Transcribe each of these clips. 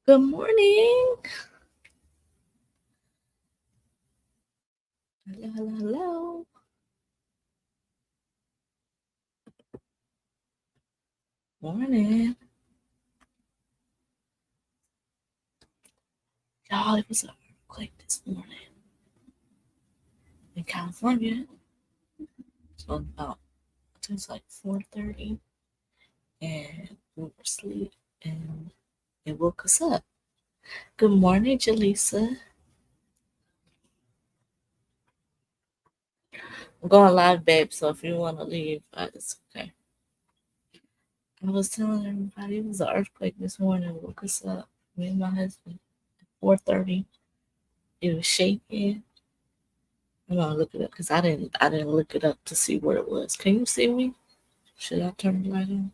Good morning. Hello, hello, hello. Morning. Y'all, it was an earthquake this morning in California. So about, I think it's like 4:30, and we were asleep, and it woke us up. Good morning, Jaleesa. I'm going live, babe, so if you want to leave, it's okay. I was telling everybody it was an earthquake this morning. It woke us up. Me and my husband. 4:30. It was shaking. I'm gonna look it up because I didn't look it up to see where it was. Can you see me? Should I turn the light on?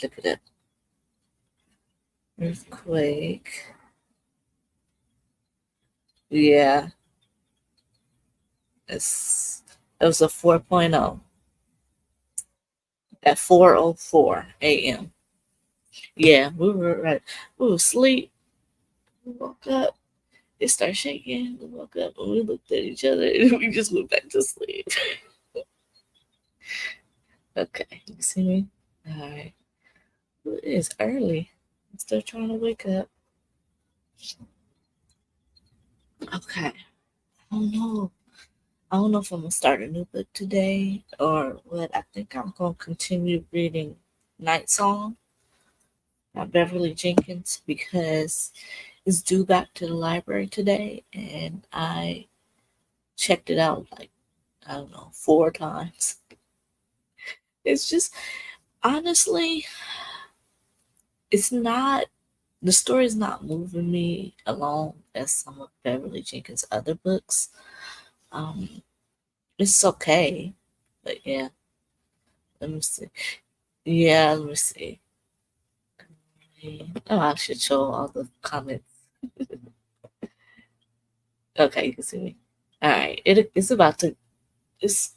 Look it up. Earthquake. Yeah, it was a 4.0 at 4:04 a.m. Yeah, we were right. We were asleep. We woke up. It started shaking. We woke up and we looked at each other and we just went back to sleep. Okay, you see me? All right. Well, it is early. I'm still trying to wake up. Okay. I don't know. I don't know if I'm gonna start a new book today or what. I think I'm gonna continue reading Night Song by Beverly Jenkins because it's due back to the library today, and I checked it out like I don't know 4 times. It's just honestly, it's not the story is not moving me along as some of Beverly Jenkins' other books. Um, it's okay, but yeah. Let me see. Yeah, let me see. Oh, I should show all the comments. Okay, you can see me. All right, it's about to. This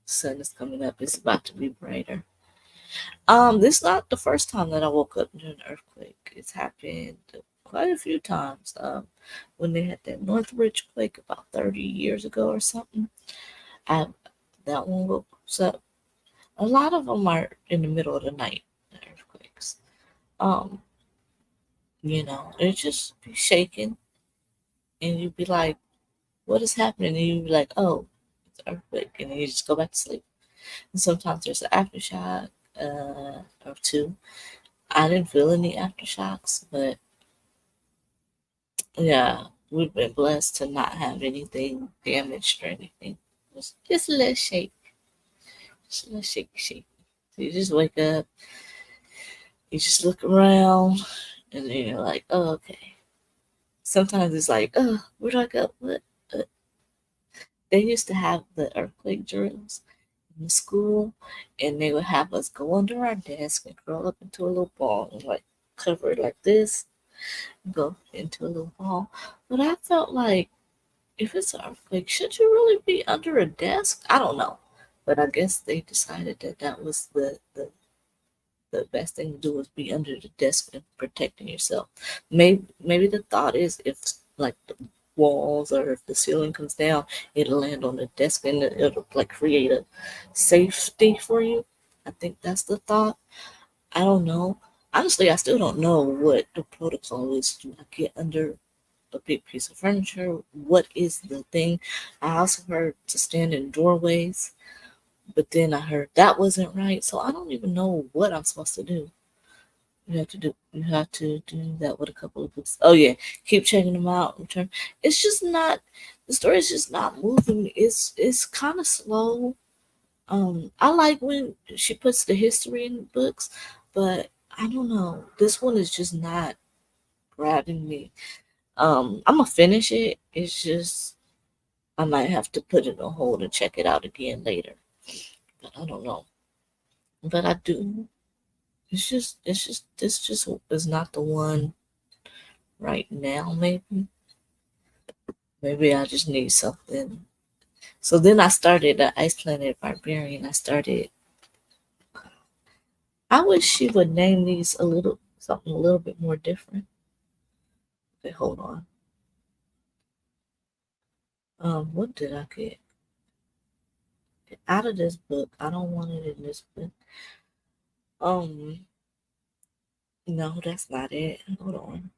sun is coming up. It's about to be brighter. This is not the first time that I woke up during an earthquake. It's happened quite a few times. When they had that Northridge quake about 30 years ago or something, I that one woke us up. A lot of them are in the middle of the night. The earthquakes. Um, it just be shaking, and you'd be like, "What is happening?" And you'd be like, "Oh, it's an earthquake," and then you just go back to sleep. And sometimes there's an aftershock or two. I didn't feel any aftershocks, but yeah, we've been blessed to not have anything damaged or anything. Just a little shake, just a little shake. So you just wake up, you just look around, and then you're like, "Oh, okay." Sometimes it's like, "Oh, where do I go?" What? They used to have the earthquake drills in school, and they would have us go under our desk and curl up into a little ball and like cover it like this, and go into a little ball. But I felt like if it's an earthquake, should you really be under a desk? I don't know, but I guess they decided that that was the best thing to do was be under the desk and protecting yourself. Maybe the thought is if like the walls or if the ceiling comes down, it'll land on the desk and it'll like create a safety for you. I think that's the thought. I don't know. Honestly, I still don't know what the protocol is to get under a big piece of furniture. What is the thing? I also heard to stand in doorways, but then I heard that wasn't right. So I don't even know what I'm supposed to do. You have to do that with a couple of books. Oh yeah, keep checking them out. Return. It's just not the story is just not moving me. It's kind of slow. I like when she puts the history in the books, but I don't know. This one is just not grabbing me. I'm gonna finish it. It's just I might have to put it on hold and check it out again later. But I don't know. But I do. It's just this just is not the one right now. Maybe I just need something. So then I started Ice Planet Barbarian. I wish she would name these a little something a little bit more different. Okay, hold on. What did I get? Out of this book. I don't want it in this book. Um, no, that's not it. Hold on.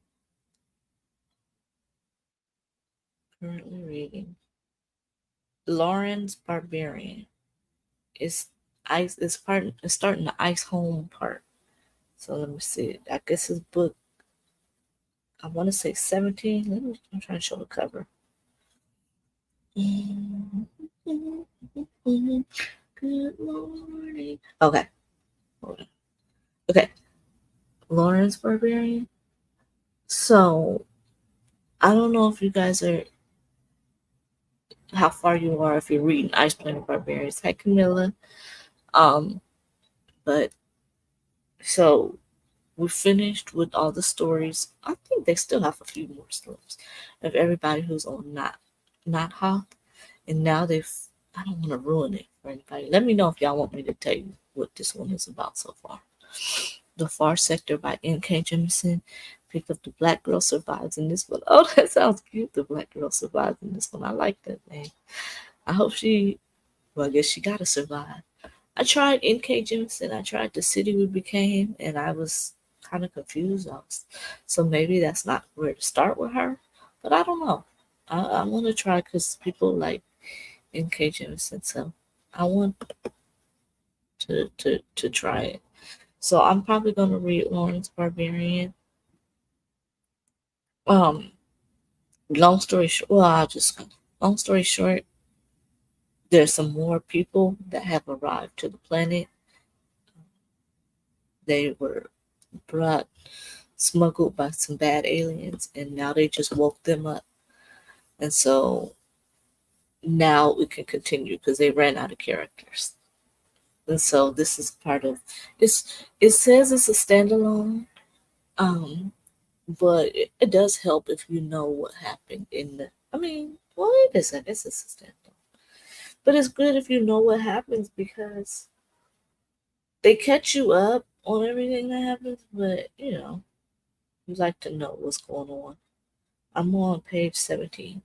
Currently reading. Lauren's Barbarian. It's ice. It's starting the ice home part. So let me see. I guess his book. I want to say 17. I'm trying to show the cover. Good morning. Okay. Hold on. Okay. Lawrence Barbarian. So I don't know if you guys are how far you are if you're reading Ice Planet Barbarians. Hi Camilla. Um, but so we finished with all the stories. I think they still have a few more stories of everybody who's on not Hoth. And now they've I don't want to ruin it for anybody. Let me know if y'all want me to tell you what this one is about so far. The Far Sector by N.K. Jemisin. Pick up the Black Girl Survives in this one. Oh, that sounds cute. The Black Girl Survives in this one. I like that name. I hope I guess she gotta survive. I tried N.K. Jemisin. I tried The City We Became, and I was kind of confused. So maybe that's not where to start with her. But I don't know. I want to try because people like N.K. Jemisin. So I want to try it. So I'm probably gonna read Lawrence Barbarian. Um, long story short, long story short, there's some more people that have arrived to the planet. They were brought, smuggled by some bad aliens, and now they just woke them up. And so now we can continue because they ran out of characters. And so this is part of it's. It says it's a standalone, um, but it does help if you know what happened in the. I mean, well, it is. I guess it's a standalone. But it's good if you know what happens because they catch you up on everything that happens, but you like to know what's going on. I'm on page 17.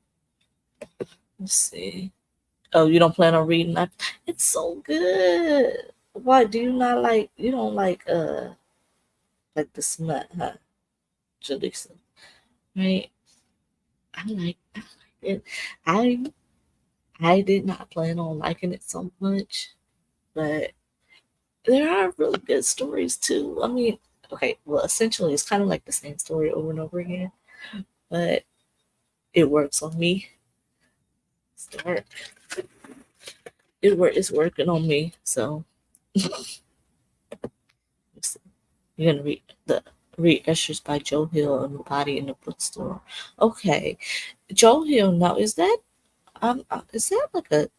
Let's see. Oh, you don't plan on reading that? It's so good. Why do you not like you don't like the smut, huh, Jaleesa? Right? I like it. I I did not plan on liking it so much, but there are really good stories too. I mean, okay, well, essentially, it's kind of like the same story over and over again, but it works on me. Start. It's working on me. So you're gonna read Ushers by Joe Hill and the Body in the Bookstore. Okay, Joe Hill. Now is that like a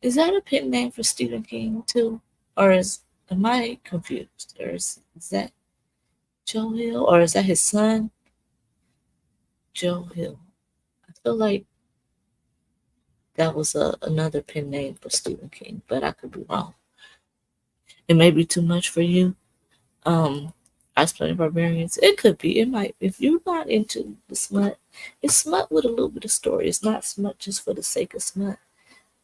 is that a pen name for Stephen King too, or am I confused? Or is that Joe Hill, or is that his son, Joe Hill? I feel like that was another pen name for Stephen King, but I could be wrong. It may be too much for you. Ice Planet Barbarians. It could be. It might. If you're not into the smut, it's smut with a little bit of story. It's not smut just for the sake of smut,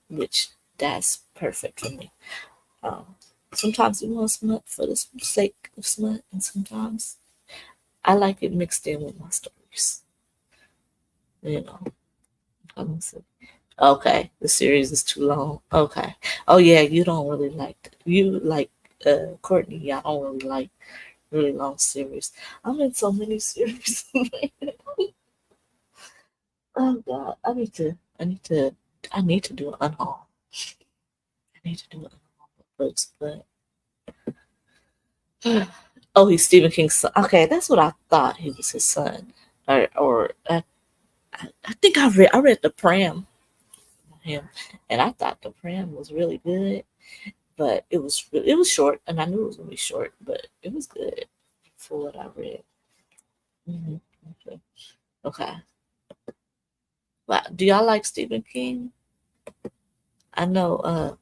which that's perfect for me. Um, sometimes you want smut for the sake of smut, and sometimes I like it mixed in with my stories. You know. Okay, the series is too long. Okay. Oh yeah, you don't really you like Courtney. Yeah, I don't really like really long series. I'm in so many series. Oh God, I need to do an unhaul. I need to do an unhaul of books, but oh, he's Stephen King's son. Okay, that's what I thought he was his son, or I think I read the Pram him, and I thought the Pram was really good, but it was short, and I knew it was gonna be short, but it was good for what I read. Hmm. Okay. Okay. Well, do y'all like Stephen King? I know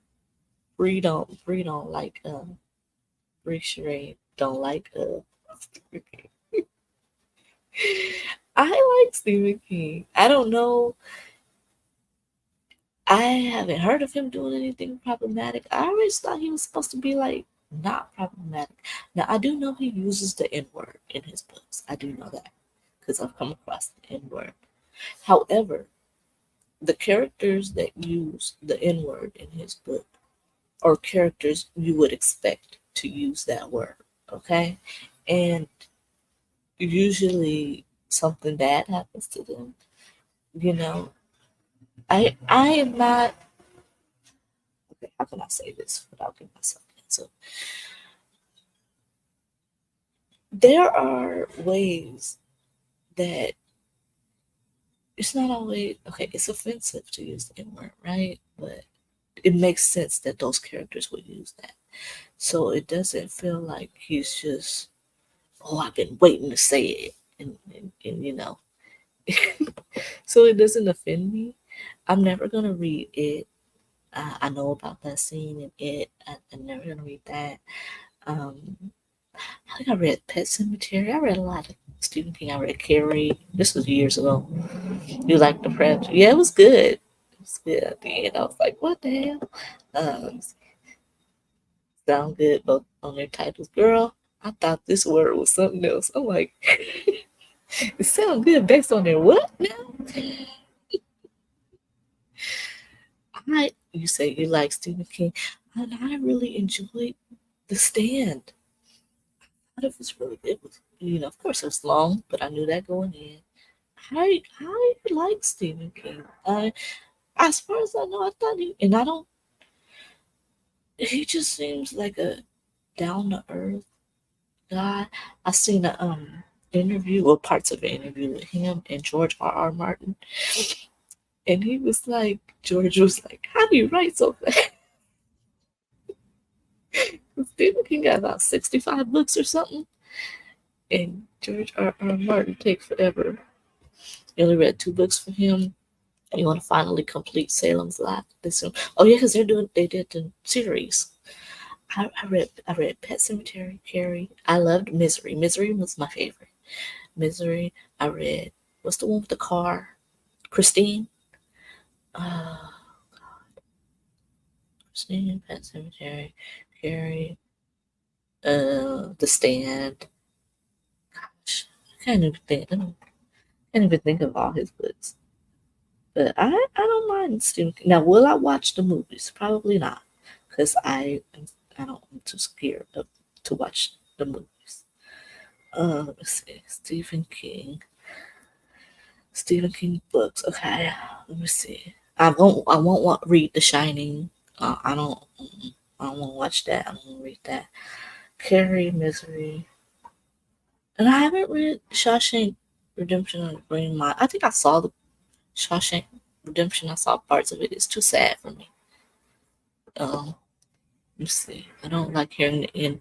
Bree don't like Bree Sheree don't like Stephen King. I like Stephen King. I don't know. I haven't heard of him doing anything problematic. I always thought he was supposed to be like not problematic. Now I do know he uses the N word in his books. I do know that because I've come across the N word. However, the characters that use the N word in his book are characters you would expect to use that word. Okay, and usually something bad happens to them. You know, I am not okay. How can I say this without getting myself canceled? There are ways that it's not always okay. It's offensive to use the N word, right? But it makes sense that those characters would use that. So it doesn't feel like he's just, oh, I've been waiting to say it. And you know, so it doesn't offend me. I'm never going to read it. I know about that scene in it. I'm never going to read that. Um, I think I read Pet Cemetery. I read a lot of Stephen King. I read Carrie. This was years ago. You like the Predator? Yeah, it was good. It was good at the end. I was like, what the hell? Um, sound good both on their titles. Girl, I thought this word was something else. I'm like, it sounds good based on their what now? You say you like Stephen King, and I really enjoyed The Stand. It was really it was of course it was long, but I knew that going in. I like Stephen King. As far as I know, I thought I don't. He just seems like a down to earth guy. I seen a interview or parts of an interview with him and George R. Martin, and he was like, George was like, "How do you write so fast?" Stephen King got about 65 books or something, and George R. R. Martin takes forever. You only read 2 books from him. You want to finally complete Salem's Lot. Oh yeah, because they did the series. I read Pet Cemetery, Carrie. I loved Misery. Misery was my favorite. Misery. I read what's the one with the car? Christine. Uh, Christine, Pet Cemetery, Carrie. The Stand. Gosh, I can't even think. Can't even think of all his books. But I don't mind Stephen King. Now, will I watch the movies? Probably not, because I don't. I'm too scared to watch the movies. Let's see. Stephen King books. Okay, let me see. I won't read The Shining. I don't. I don't want to watch that. I don't want to read that. Carrie, Misery, and I haven't read Shawshank Redemption or Green Mile. I think I saw the Shawshank Redemption. I saw parts of it. It's too sad for me. Um, let's see. I don't like hearing the end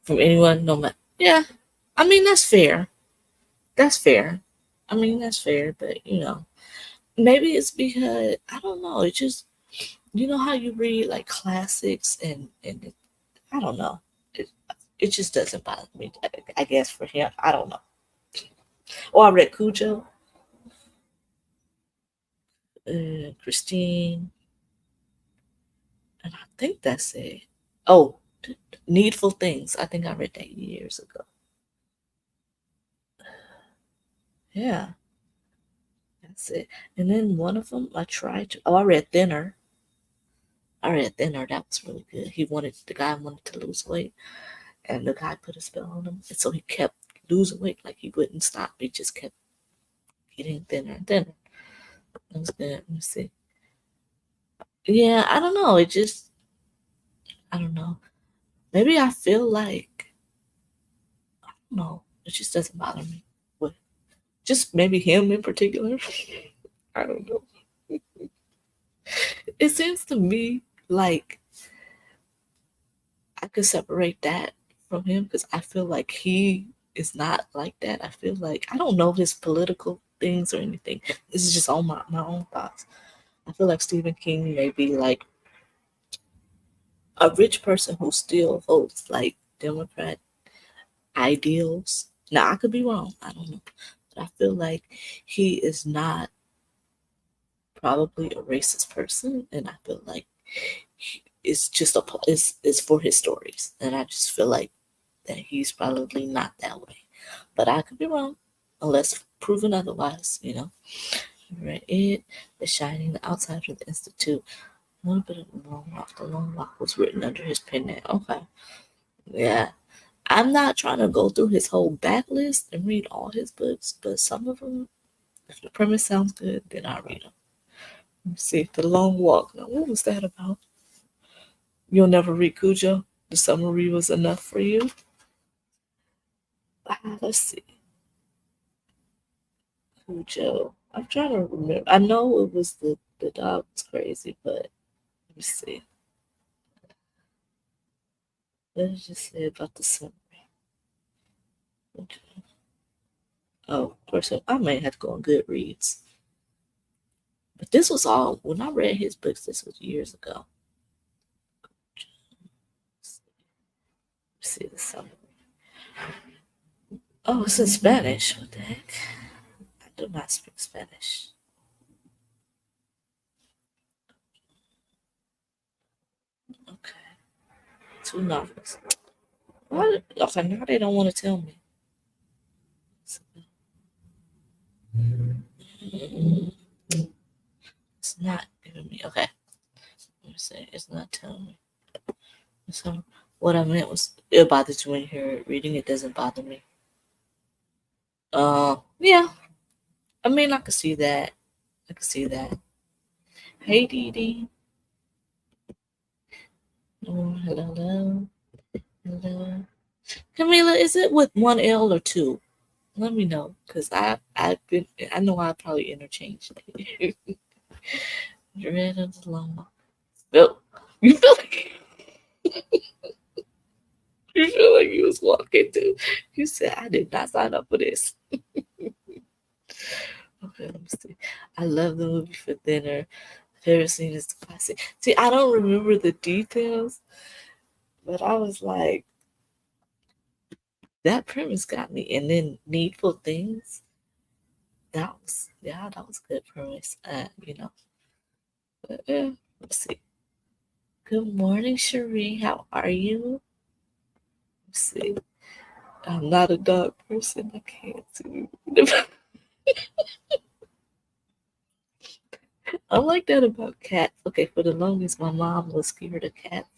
from anyone. No matter. Yeah, I mean that's fair. That's fair. I mean that's fair, but maybe it's because I don't know. It just how you read like classics and I don't know. It it just doesn't bother me. I guess for him, I don't know. Oh, I read Cujo, Christine, and I think that's it. Oh, Needful Things. I think I read that years ago. Yeah, that's it. And then one of them I tried to. Oh, I read Thinner. I read Thinner. That was really good. The guy wanted to lose weight, and the guy put a spell on him, and so he kept losing weight. Like he wouldn't stop. He just kept getting thinner and thinner. That was good. Let me see. Yeah, I don't know. I don't know. Maybe I feel like no, it just doesn't bother me. But just maybe him in particular. I don't know. It seems to me like I could separate that from him because I feel like he is not like that. I feel like I don't know his political things or anything. This is just all my own thoughts. I feel like Stephen King may be like a rich person who still votes like Democrat, ideals. Now, I could be wrong. I don't know. But I feel like he is not probably a racist person. And I feel like it's just it's for his stories. And I just feel like that he's probably not that way. But I could be wrong unless proven otherwise. Read it, The Shining, The Outsider, The Institute, a little bit of The Long Walk. The Long Walk was written under his pen name. Okay. Yeah. I'm not trying to go through his whole backlist and read all his books, but some of them, if the premise sounds good, then I read them. Let me see. The Long Walk. Now, what was that about? You'll never read Cujo? The summary was enough for you? Let's see. Cujo. I'm trying to remember. I know it was the dog was crazy, but let me see. Let's just say about the summary. Okay. Oh, of course, I may have to go on Goodreads. But this was all, when I read his books, this was years ago. Let's see the summary. Oh, it's in Spanish. What the heck? I do not speak Spanish. Okay. 2 novels. What? Okay, now they don't want to tell me. It's not giving me. Okay. Let me see. It's not telling me. So, what I meant was, it bothers you when you're reading. It doesn't bother me. Yeah. I mean, I could see that. I could see that. Hey, Dee Dee. Oh, hello, hello. Hello. Camila, is it with 1 L or 2? Let me know, cause I know I probably interchanged. Dread of the Long. No, you feel like you was walking too. You said I did not sign up for this. Okay, let me see. I love the movie For Dinner. Favorite scene is the classic. See, I don't remember the details, but I was like, that premise got me. And then Needful Things. That was good premise. But yeah, let's see. Good morning, Cherie. How are you? Let's see. I'm not a dog person. I can't see. I like that about cats. Okay, for the longest, my mom was scared of cats.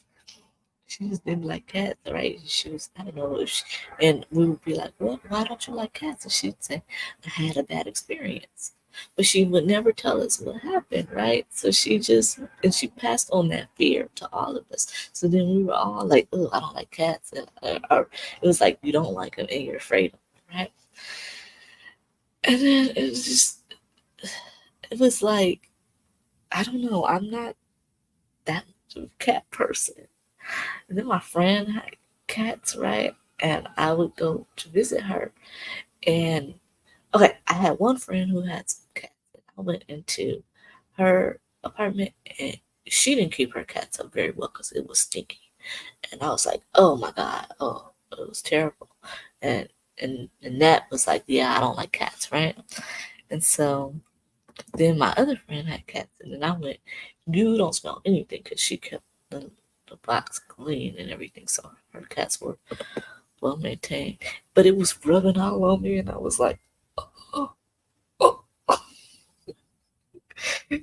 She just didn't like cats, right? She was, I don't know, and we would be like, "What? Why don't you like cats?" And she'd say, "I had a bad experience." But she would never tell us what happened, right? So she passed on that fear to all of us. So then we were all like, "Oh, I don't like cats," or it was like you don't like them and you're afraid of them, right? And then it was like, I don't know, I'm not that much of a cat person. And then my friend had cats, right? And I would go to visit her. And okay, I had one friend who had some cats. And I went into her apartment and she didn't keep her cats up very well because it was stinky. And I was like, oh my God, oh, it was terrible. And and that was like, yeah, I don't like cats, right? And so then my other friend had cats, and then I went, you don't smell anything because she kept the box clean and everything. So her cats were well maintained. But it was rubbing all on me, and I was like, oh, oh.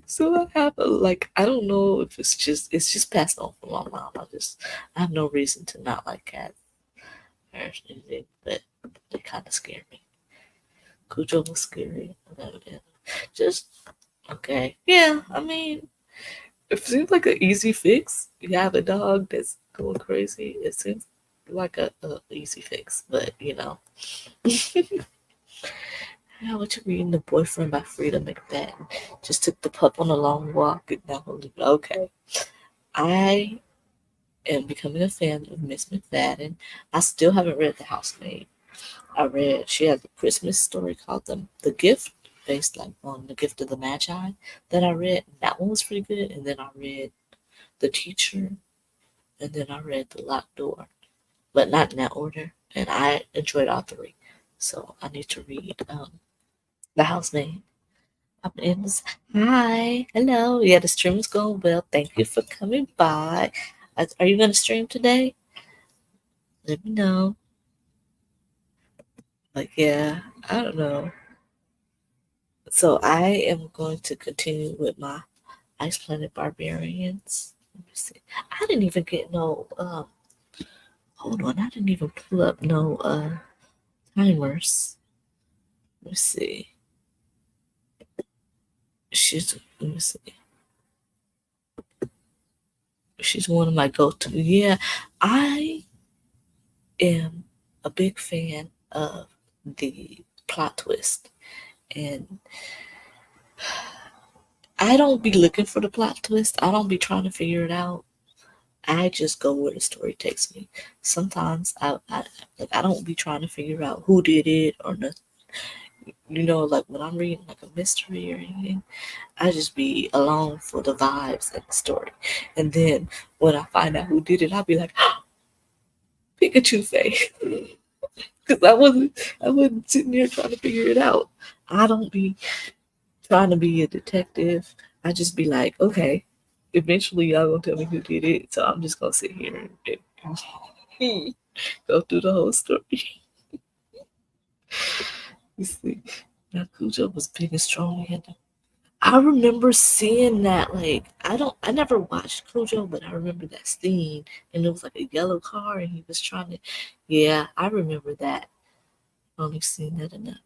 So I have I don't know if it's just passed on from my mom. I have no reason to not like cats or anything, but they kind of scare me. Cujo was scary. Just okay. Yeah, I mean, it seems like an easy fix. You have a dog that's going crazy. It seems like a easy fix, but yeah, what you reading? The Boyfriend by Frida McFadden. Just took the pup on a long walk. And now, okay, I am becoming a fan of Miss McFadden. I still haven't read The Housemaid. She has a Christmas story called the Gift, based on the Gift of the Magi that I read. That one was pretty good. And then I read The Teacher, and then I read The Locked Door, but not in that order. and I enjoyed all three. So I need to read The Housemaid. Hi, hello. Yeah, the stream is going well. Thank you for coming by. Are you going to stream today? Let me know. Like, yeah, I don't know. So I am going to continue with my Ice Planet Barbarians. Let me see. I didn't even get no. Hold on. I didn't even pull up no timers. Let me see. Let me see. She's one of my go-to. Yeah, I am a big fan of the plot twist, and I don't be looking for the plot twist. I don't be trying to figure it out. I just go where the story takes me. Sometimes I don't be trying to figure out who did it or nothing. Like when I'm reading like a mystery or anything, I just be along for the vibes and the story. And then when I find out who did it, I'll be like, Pikachu face. Because I wasn't sitting there trying to figure it out. I don't be trying to be a detective. I just be like, okay, eventually y'all gonna tell me who did it, so I'm just gonna sit here and go through the whole story. You see, now Cujo was big and strong. I remember seeing that. Like, I never watched Cujo, but I remember that scene, and it was like a yellow car, and he was trying to. Yeah, I remember that. Only seen that enough.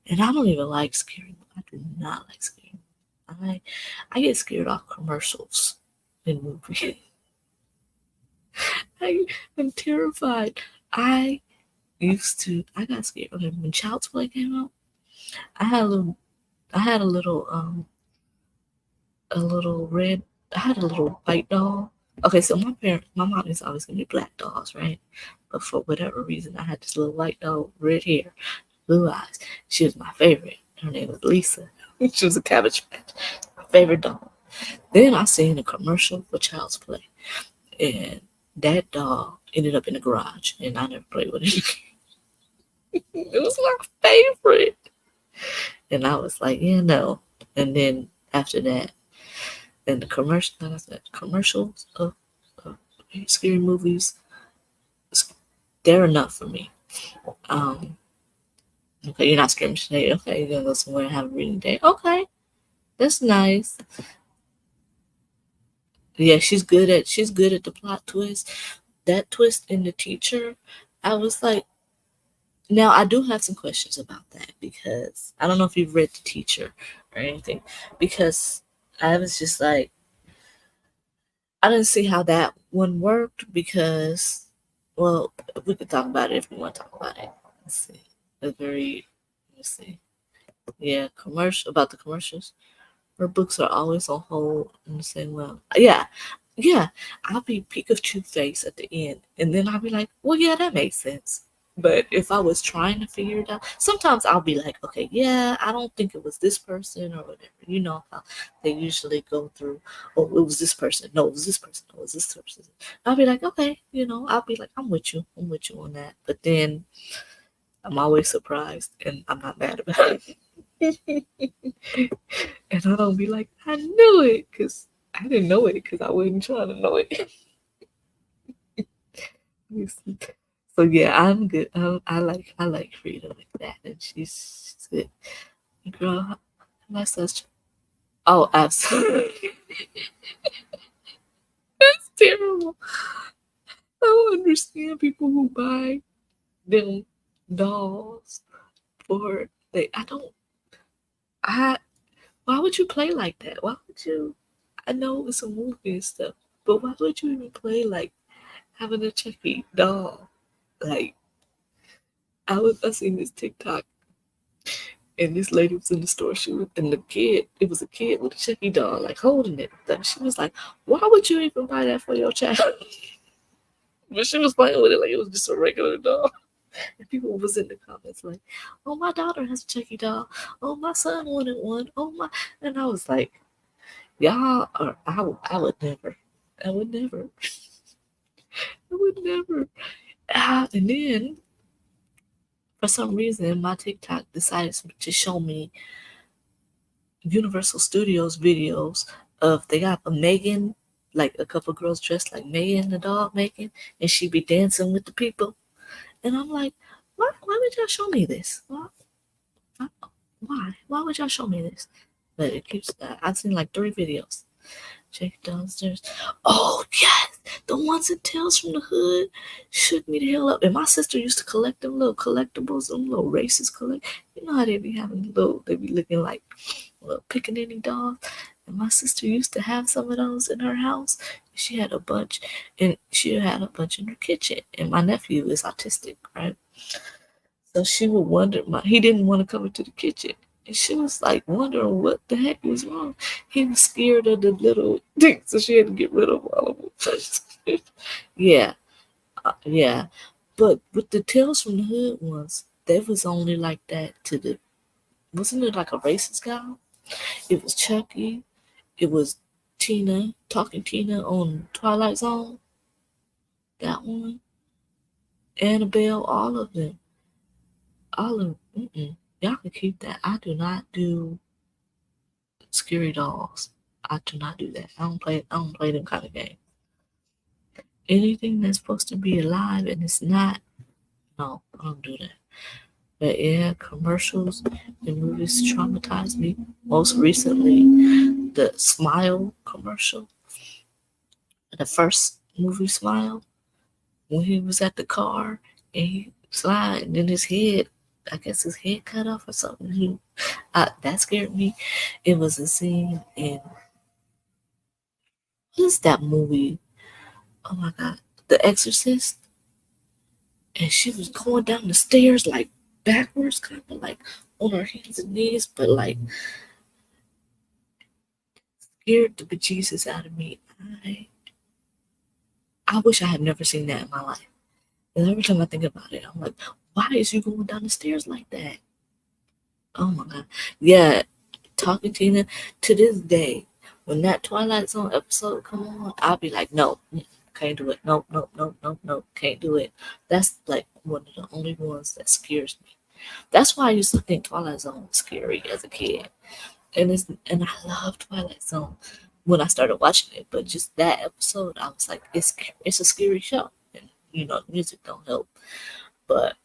And I don't even like scary. I do not like scary. I get scared off commercials in movies. I'm terrified. I I got scared. Okay, when Child's Play came out, I had a little I had a little red I had a little white doll. Okay, so my mom is always gonna be black dolls, right? But for whatever reason I had this little white doll, red hair, blue eyes. She was my favorite. Her name was Lisa. She was a Cabbage Patch. My favorite doll. Then I seen a commercial for Child's Play, and that doll ended up in the garage, and I never played with it. It was my favorite, and I was like, yeah, no. And then after that, then the commercial, like I said, commercials of scary movies, they're enough for me. Um, okay, you're not scared today. Okay, you're gonna go somewhere and have a reading day. Okay, that's nice. Yeah, she's good at the plot twist. That twist in the teacher, I was like, now I do have some questions about that because I don't know if you've read the teacher or anything. Because I was just like, I didn't see how that one worked because, well, we could talk about it if we want to talk about it. Let's see. Let's see. Yeah, commercial about the commercials. Her books are always on hold in the same way. Yeah, I'll be Pikachu face at the end, and then I'll be like, well, yeah, that makes sense. But if I was trying to figure it out, sometimes I'll be like, okay, yeah, I don't think it was this person or whatever. You know how they usually go through, oh, it was this person. No, it was this person. No, it was this person. I'll be like, okay, I'll be like, I'm with you. I'm with you on that. But then I'm always surprised, and I'm not mad about it. And I don't be like, I knew it, because I didn't know it, because I wasn't trying to know it. So yeah, I'm good. I like Frida like that, and she's good. Girl, my sister. Oh, absolutely. That's terrible. I don't understand people who buy them dolls for they. I don't. I. Why would you play like that? Why would you? I know it's a movie and stuff, but why would you even play like having a Chucky doll? Like I seen this TikTok, and this lady was in the store. And it was a kid with a Chucky doll, like holding it. She was like, "Why would you even buy that for your child?" But she was playing with it like it was just a regular doll. And people was in the comments like, "Oh, my daughter has a Chucky doll. Oh, my son wanted one. Oh my," and I was like, "Y'all are. I would never. I would never. I would never." And then For some reason, my TikTok decided to show me Universal Studios videos of they got a Megan, like a couple girls dressed like Megan, the dog Megan, and she be dancing with the people. And I'm like, why would y'all show me this? Why would y'all show me this? But it keeps, I've seen like 3 videos. Check downstairs. Oh, yes! The ones in Tales from the Hood shook me the hell up. And my sister used to collect them little collectibles, them little racist collect. You know how they be having they be looking like little pickaninny dolls. And my sister used to have some of those in her house. She had a bunch, and she had a bunch in her kitchen. And my nephew is autistic, right? So she would wonder, he didn't want to come into the kitchen. And she was like wondering what the heck was wrong. He was scared of the little thing, so she had to get rid of all of them. Yeah, yeah. But with the Tales from the Hood ones, they was only like that to the, wasn't it like a racist guy? It was Chucky. It was Tina, Talking Tina on Twilight Zone. That one. Annabelle, all of them. All of them. Y'all can keep that. I do not do scary dolls. I do not do that. I don't play them kind of games. Anything that's supposed to be alive and it's not, no, I don't do that. But yeah, commercials and movies traumatize me. Most recently, the Smile commercial. The first movie Smile, when he was at the car and he slid and then his head, I guess his head cut off or something. That scared me. It was a scene in, what is that movie? Oh my god, The Exorcist. And she was going down the stairs like backwards, kind of like on her hands and knees, but like scared the bejesus out of me. I wish I had never seen that in my life. And every time I think about it, I'm like, why is you going down the stairs like that? Oh my god. Yeah, Talking Tina, to this day, when that Twilight Zone episode come on, I'll be like, no, can't do it. Nope, nope, nope, nope, nope, can't do it. That's like one of the only ones that scares me. That's why I used to think Twilight Zone was scary as a kid. And I love Twilight Zone when I started watching it, but just that episode, I was like, it's a scary show, and the music don't help. But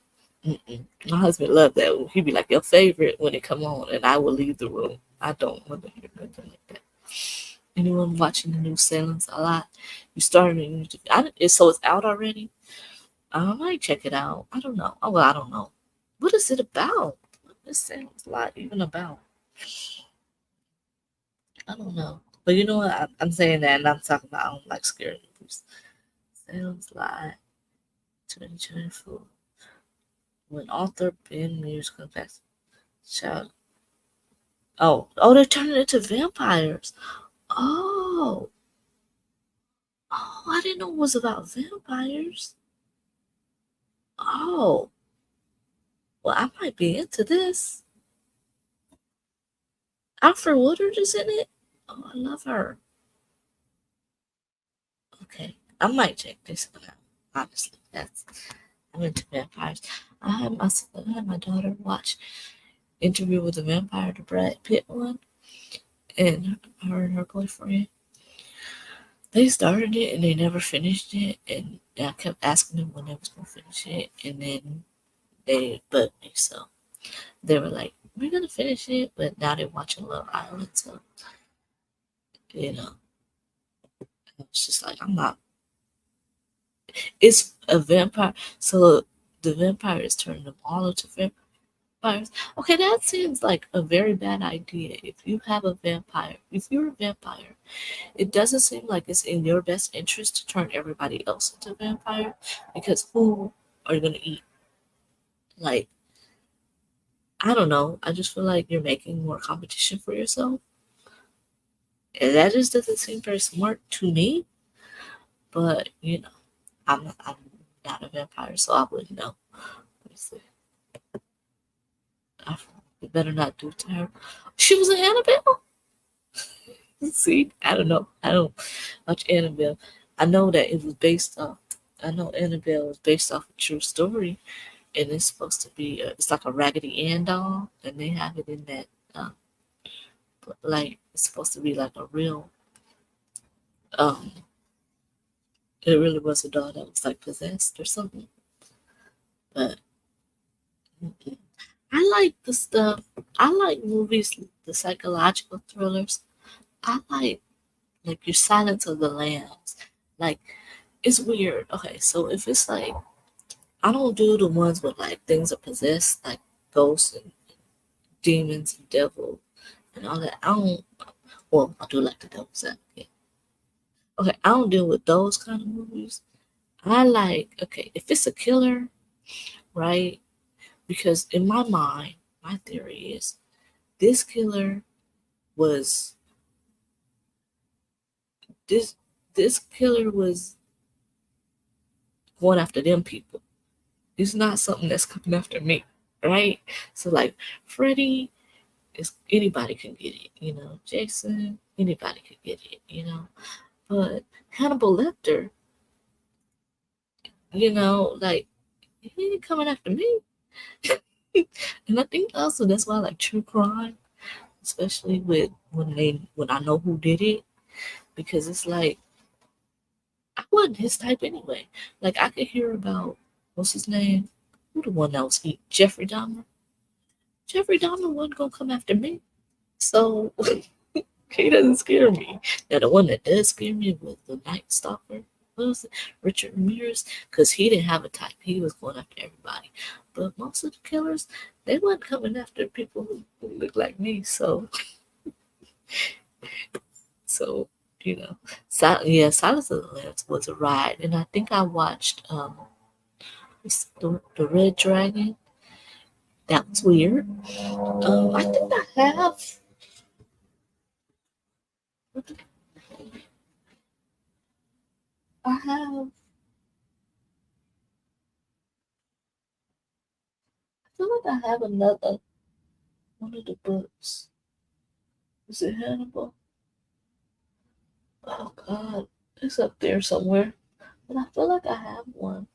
my husband loved that. He'd be like, your favorite when it come on, and I will leave the room. I don't want to hear nothing like that. Anyone watching the new Salem's a lot? You started, so it's out already? I might check it out. I don't know. Oh, well, I don't know. What is it about? What is Salem's Lot even about? I don't know. But you know what? I'm saying that and I'm talking about I don't like scary movies. Salem's Lot 2024. When author Ben Muse confessed. Child. Oh, they're turning into vampires. Oh. Oh, I didn't know it was about vampires. Oh. Well, I might be into this. Alfred Woodard is in it. Oh, I love her. Okay, I might check this one out. Honestly, I'm into vampires. I had my daughter watch Interview with the Vampire, the Brad Pitt one, and her and her boyfriend. They started it and they never finished it, and I kept asking them when they was gonna finish it, and then they bugged me. So they were like, "We're gonna finish it," but now they're watching Love Island. So you know, it's just like I'm not. It's a vampire, so the vampires turn them all into vampires. Okay, that seems like a very bad idea. If you're a vampire, it doesn't seem like it's in your best interest to turn everybody else into a vampire, because who are you gonna eat? Like, I don't know. I just feel like you're making more competition for yourself. And that just doesn't seem very smart to me. But I'm not a vampire, so I wouldn't know. Let me see. You better not do it to her. She was an Annabelle. See, I don't know. I don't watch Annabelle. I know that it was based off. I know Annabelle was based off a true story, and it's supposed to be it's like a Raggedy Ann doll, and they have it in that like it's supposed to be like a real um it really was a doll that was like possessed or something. But mm-mm. I like the stuff. I like movies, the psychological thrillers. I like your Silence of the Lambs. Like it's weird. Okay, so if it's like I don't do the ones with like things are possessed, like ghosts and demons and devil and all that. I don't. Well, I do like the devil's advocate. Okay, I don't deal with those kind of movies. I like okay if it's a killer, right? Because in my mind, my theory is this killer was this this killer was going after them people. It's not something that's coming after me, right? So like Freddy is anybody can get it, you know. Jason, anybody could get it, you know. But Hannibal Lecter, you know, like he ain't coming after me. And I think also that's why I like true crime, especially with when I know who did it, because it's like I wasn't his type anyway. Like I could hear about what's his name, who the one that was eating Jeffrey Dahmer. Jeffrey Dahmer wasn't gonna come after me, so he doesn't scare me. Now the one that does scare me was the Night Stalker. What was it? Richard Ramirez, because he didn't have a type. He was going after everybody. But most of the killers, they weren't coming after people who look like me. So you know, yeah, Silence of the Lambs was a ride, and I think I watched the Red Dragon. That was weird. I think I have. I have. I feel like I have another one of the books. Is it Hannibal? Oh God, it's up there somewhere. But I feel like I have one.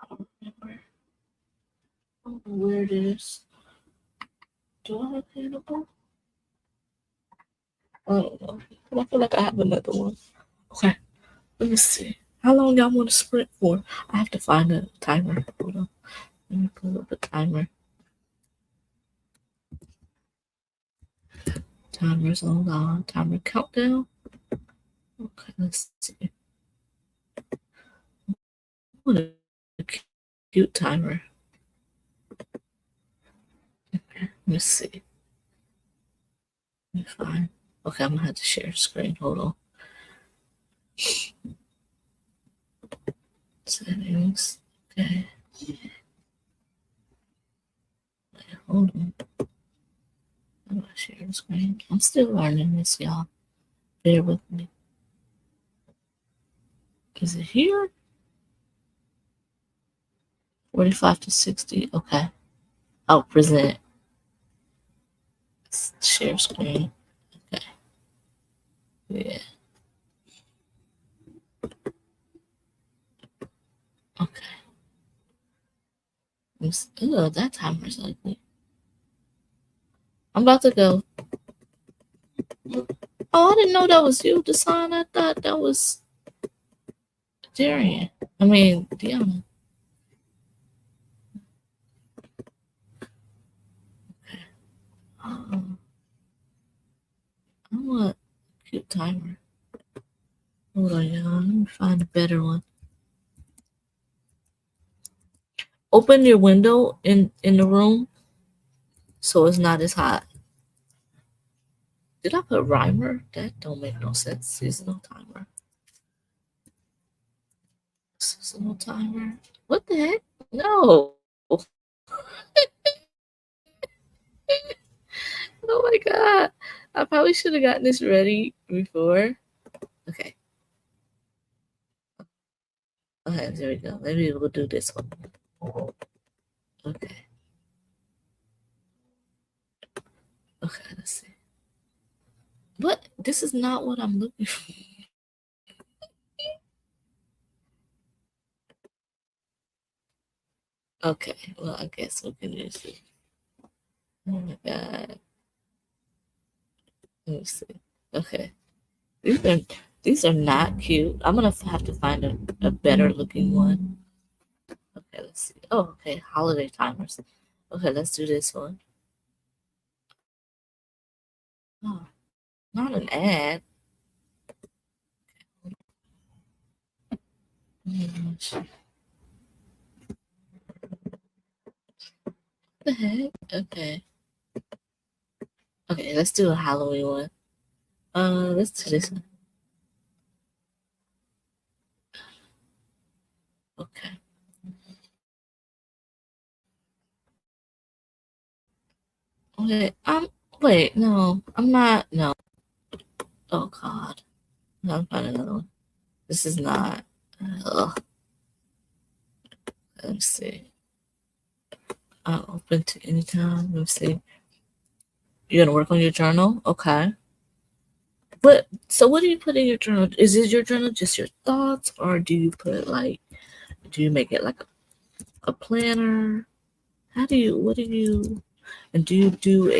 I don't remember. I don't know where it is. Do I have Hannibal? I don't know. But I feel like I have another one. Okay, let me see. How long y'all want to sprint for? I have to find a timer. Hold on. Let me pull up a timer. Timer's on. Timer countdown. Okay, let's see. What a cute timer. Let me see. Let me find. Okay, I'm gonna have to share screen. Hold on. Settings. Okay. Hold on. I'm gonna share the screen. I'm still learning this, y'all. Bear with me. Is it here? 45 to 60. Okay. I'll present. Share screen. Okay. Yeah. Okay. Oh, that timer's ugly. I'm about to go. Oh, I didn't know that was you, Desan. I thought that was Darian. I mean, Deanna. Oh, I want a cute timer. Hold on, y'all. Let me find a better one. Open your window in the room so it's not as hot. Did I put rhymer? That don't make no sense. Seasonal timer. Seasonal timer. What the heck? No. Oh my god. I probably should have gotten this ready before. Okay. Okay, there we go. Maybe we'll do this one. Okay. Okay, let's see. What? This is not what I'm looking for. Okay, well, I guess we can use it. Oh my god. Let me see. Okay. These are these are not cute. I'm gonna have to find a better looking one. Okay, let's see. Oh, okay, holiday timers. Okay, let's do this one. Oh, not an ad. Oh my gosh. What the heck? Okay. Okay, let's do a Halloween one. Let's do this one. Okay. Okay. Wait, no, I'm not. No. Oh God. No, I'm finding another one. This is not. Ugh. Let's see. I'm open to any time. Let's see. You're gonna work on your journal? Okay. But so what do you put in your journal? Is it your journal just your thoughts or do you put like do you make it like a planner? How do you what do you and do you do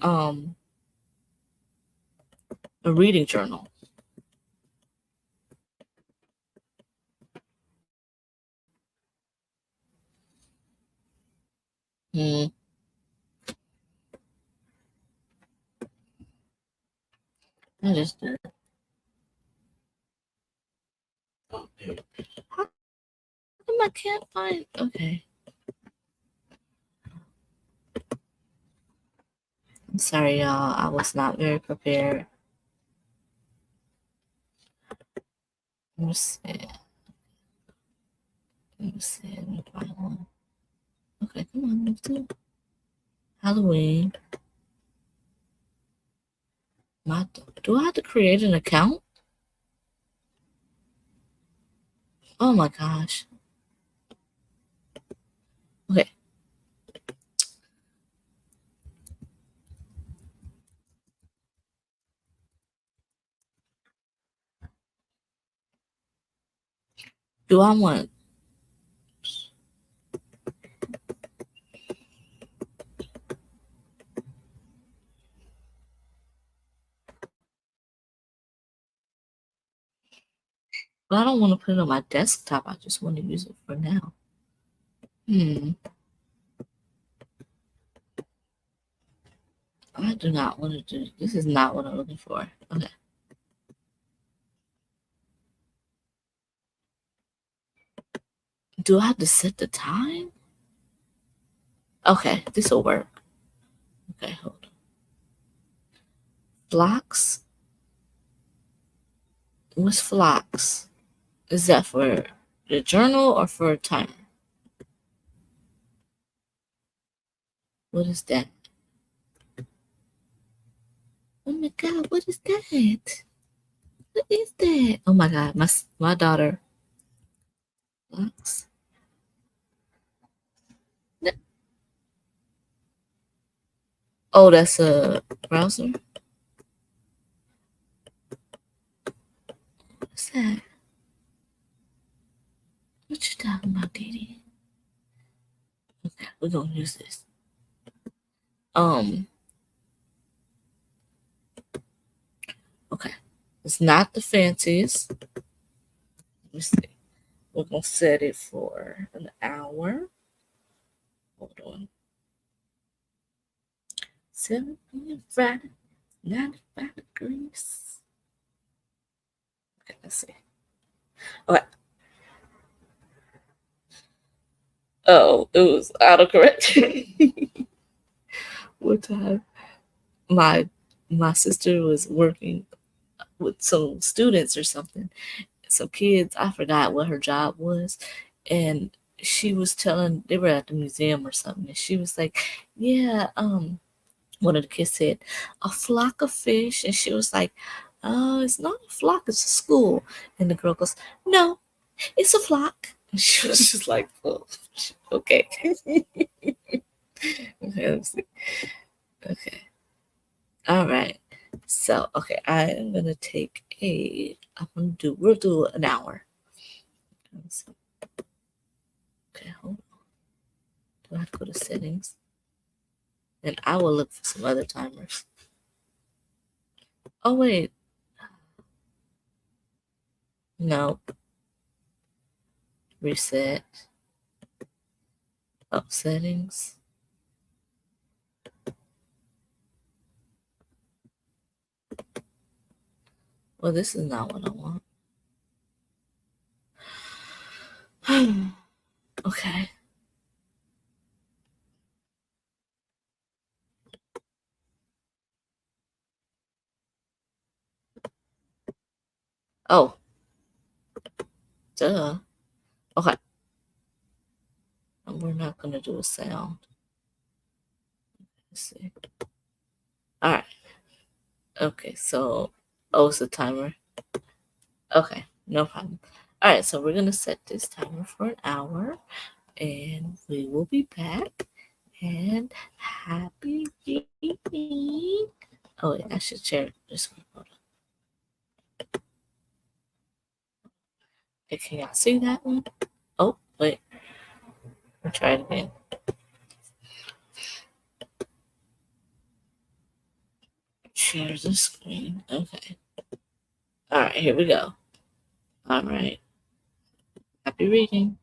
um a reading journal? Hmm. I just do. How come I can't find okay. I'm sorry y'all. I was not very prepared. Let me see. Let me see. Let me find one. Okay, come on, let's do Halloween. Do I have to create an account? Oh my gosh. Okay. Do I want but I don't want to put it on my desktop. I just want to use it for now. Hmm. I do not want to do this is not what I'm looking for. Okay. Do I have to set the time? Okay, this will work. Okay, hold on. Flocks? What's flocks? Is that for the journal or for a timer? What is that? Oh my god, what is that? What is that? Oh my god, my daughter. Flocks? No- Oh, that's a browser? What's that? What you talking about, Didi? Okay, we're gonna use this. Um, okay. It's not the fanciest. Let me see. We're gonna set it for an hour. Hold on. 75, 95 degrees. Okay, let's see. Okay. Oh, it was autocorrect. What time? My my sister was working with some students or something. Some kids, I forgot what her job was. And she was telling they were at the museum or something, and she was like, yeah, one of the kids said, a flock of fish. And she was like, oh, it's not a flock, it's a school. And the girl goes, no, it's a flock. And she was just like, oh, okay. Okay, let's see. Okay. All right. So, okay, I am gonna take we'll do an hour. Let's see. Okay, hold on. Do I have to go to settings? And I will look for some other timers. Oh, wait. No. Reset. Oh, settings. Well, this is not what I want. Okay. Oh, duh. Okay. And we're not going to do a sound. Let's see. All right. Okay, so, oh, it's a timer. Okay, no problem. All right, so we're going to set this timer for an hour and we will be back. And happy evening. Oh, wait, I should share this one. Hold on. Okay, can y'all see that one? Oh, wait. I'll try it again. Share the screen. Okay. All right, here we go. All right. Happy reading.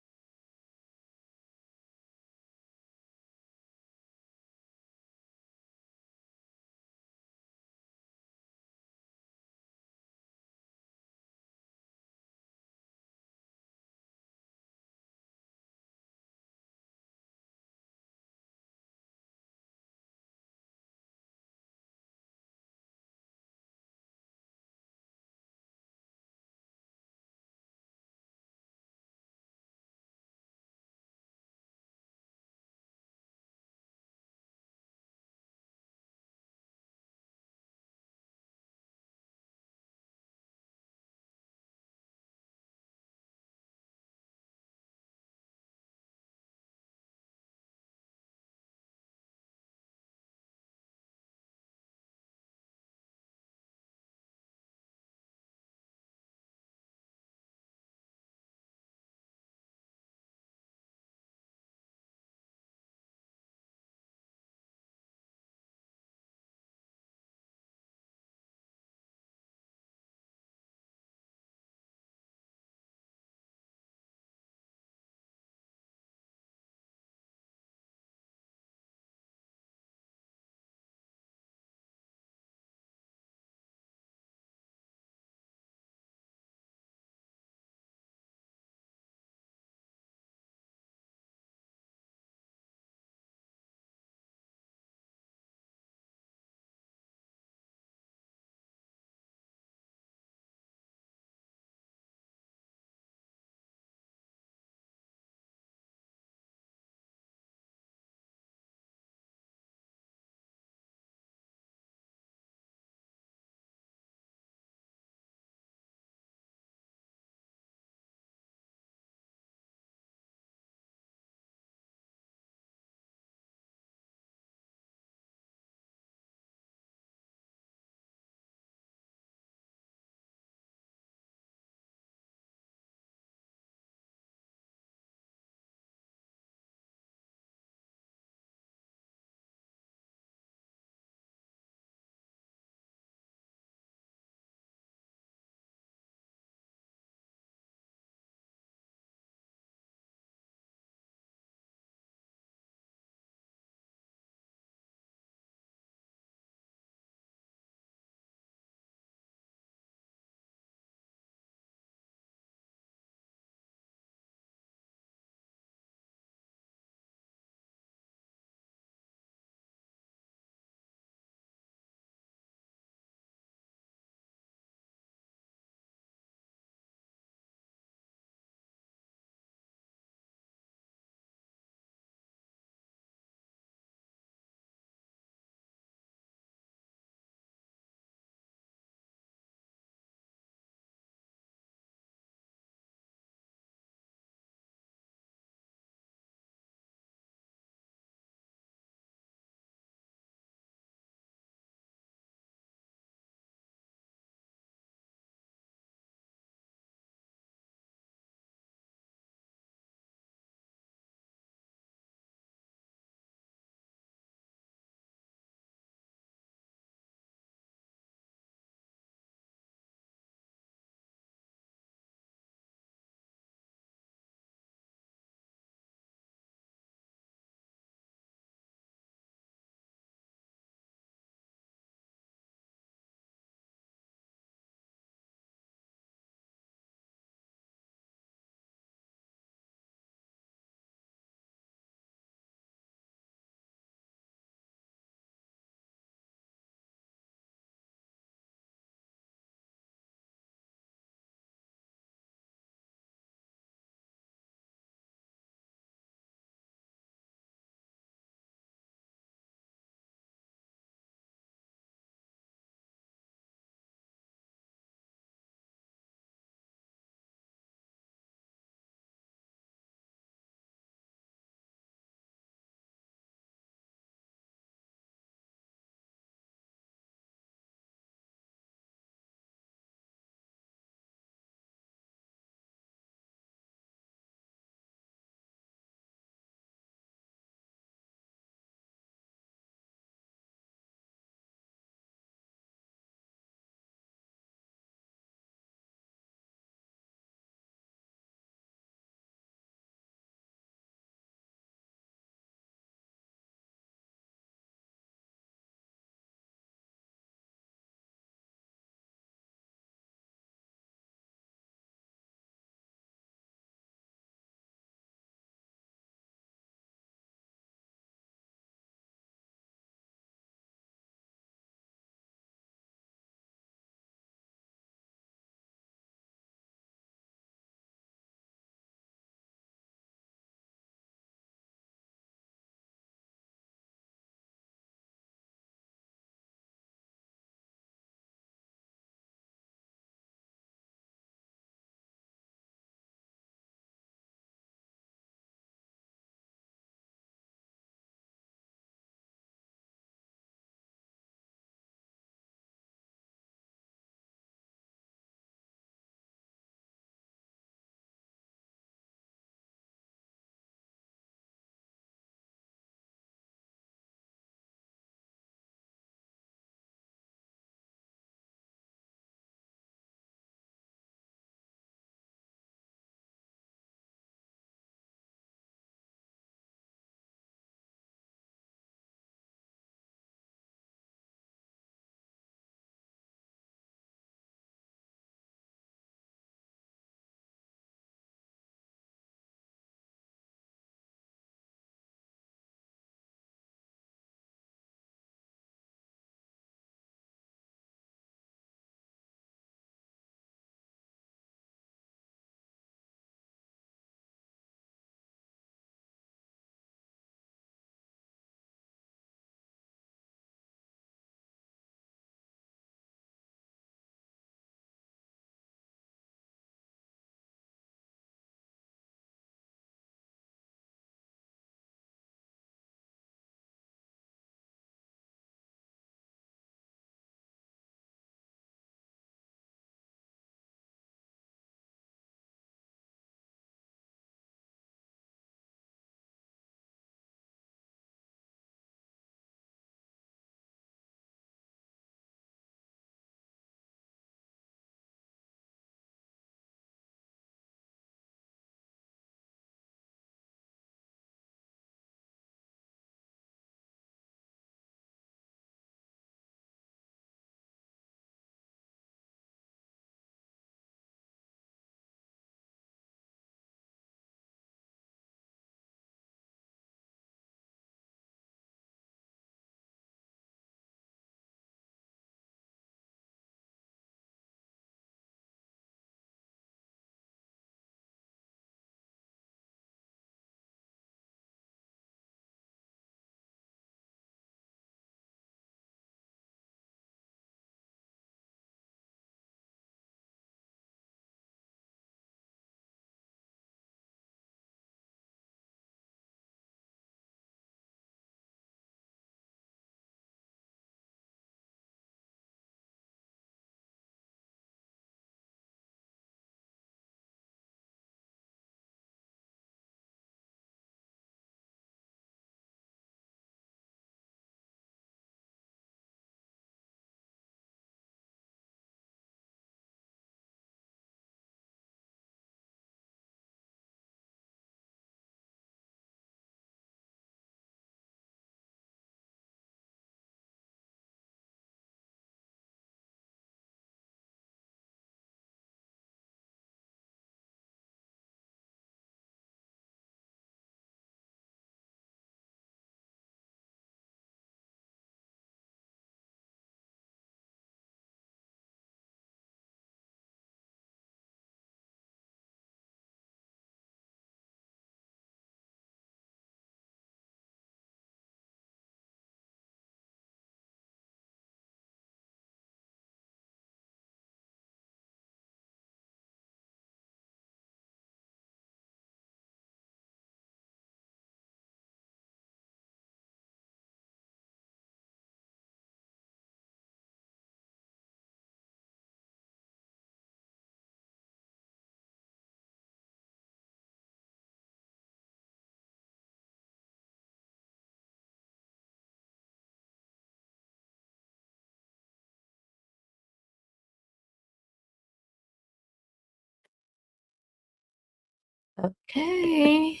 Okay.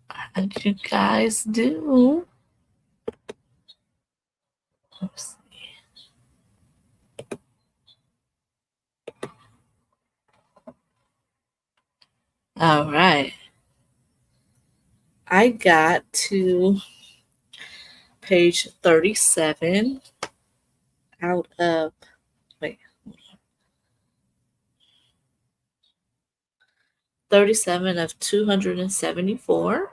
How'd you guys do? Let's see. All right. I got to page 37 out of, wait, 37 of 274.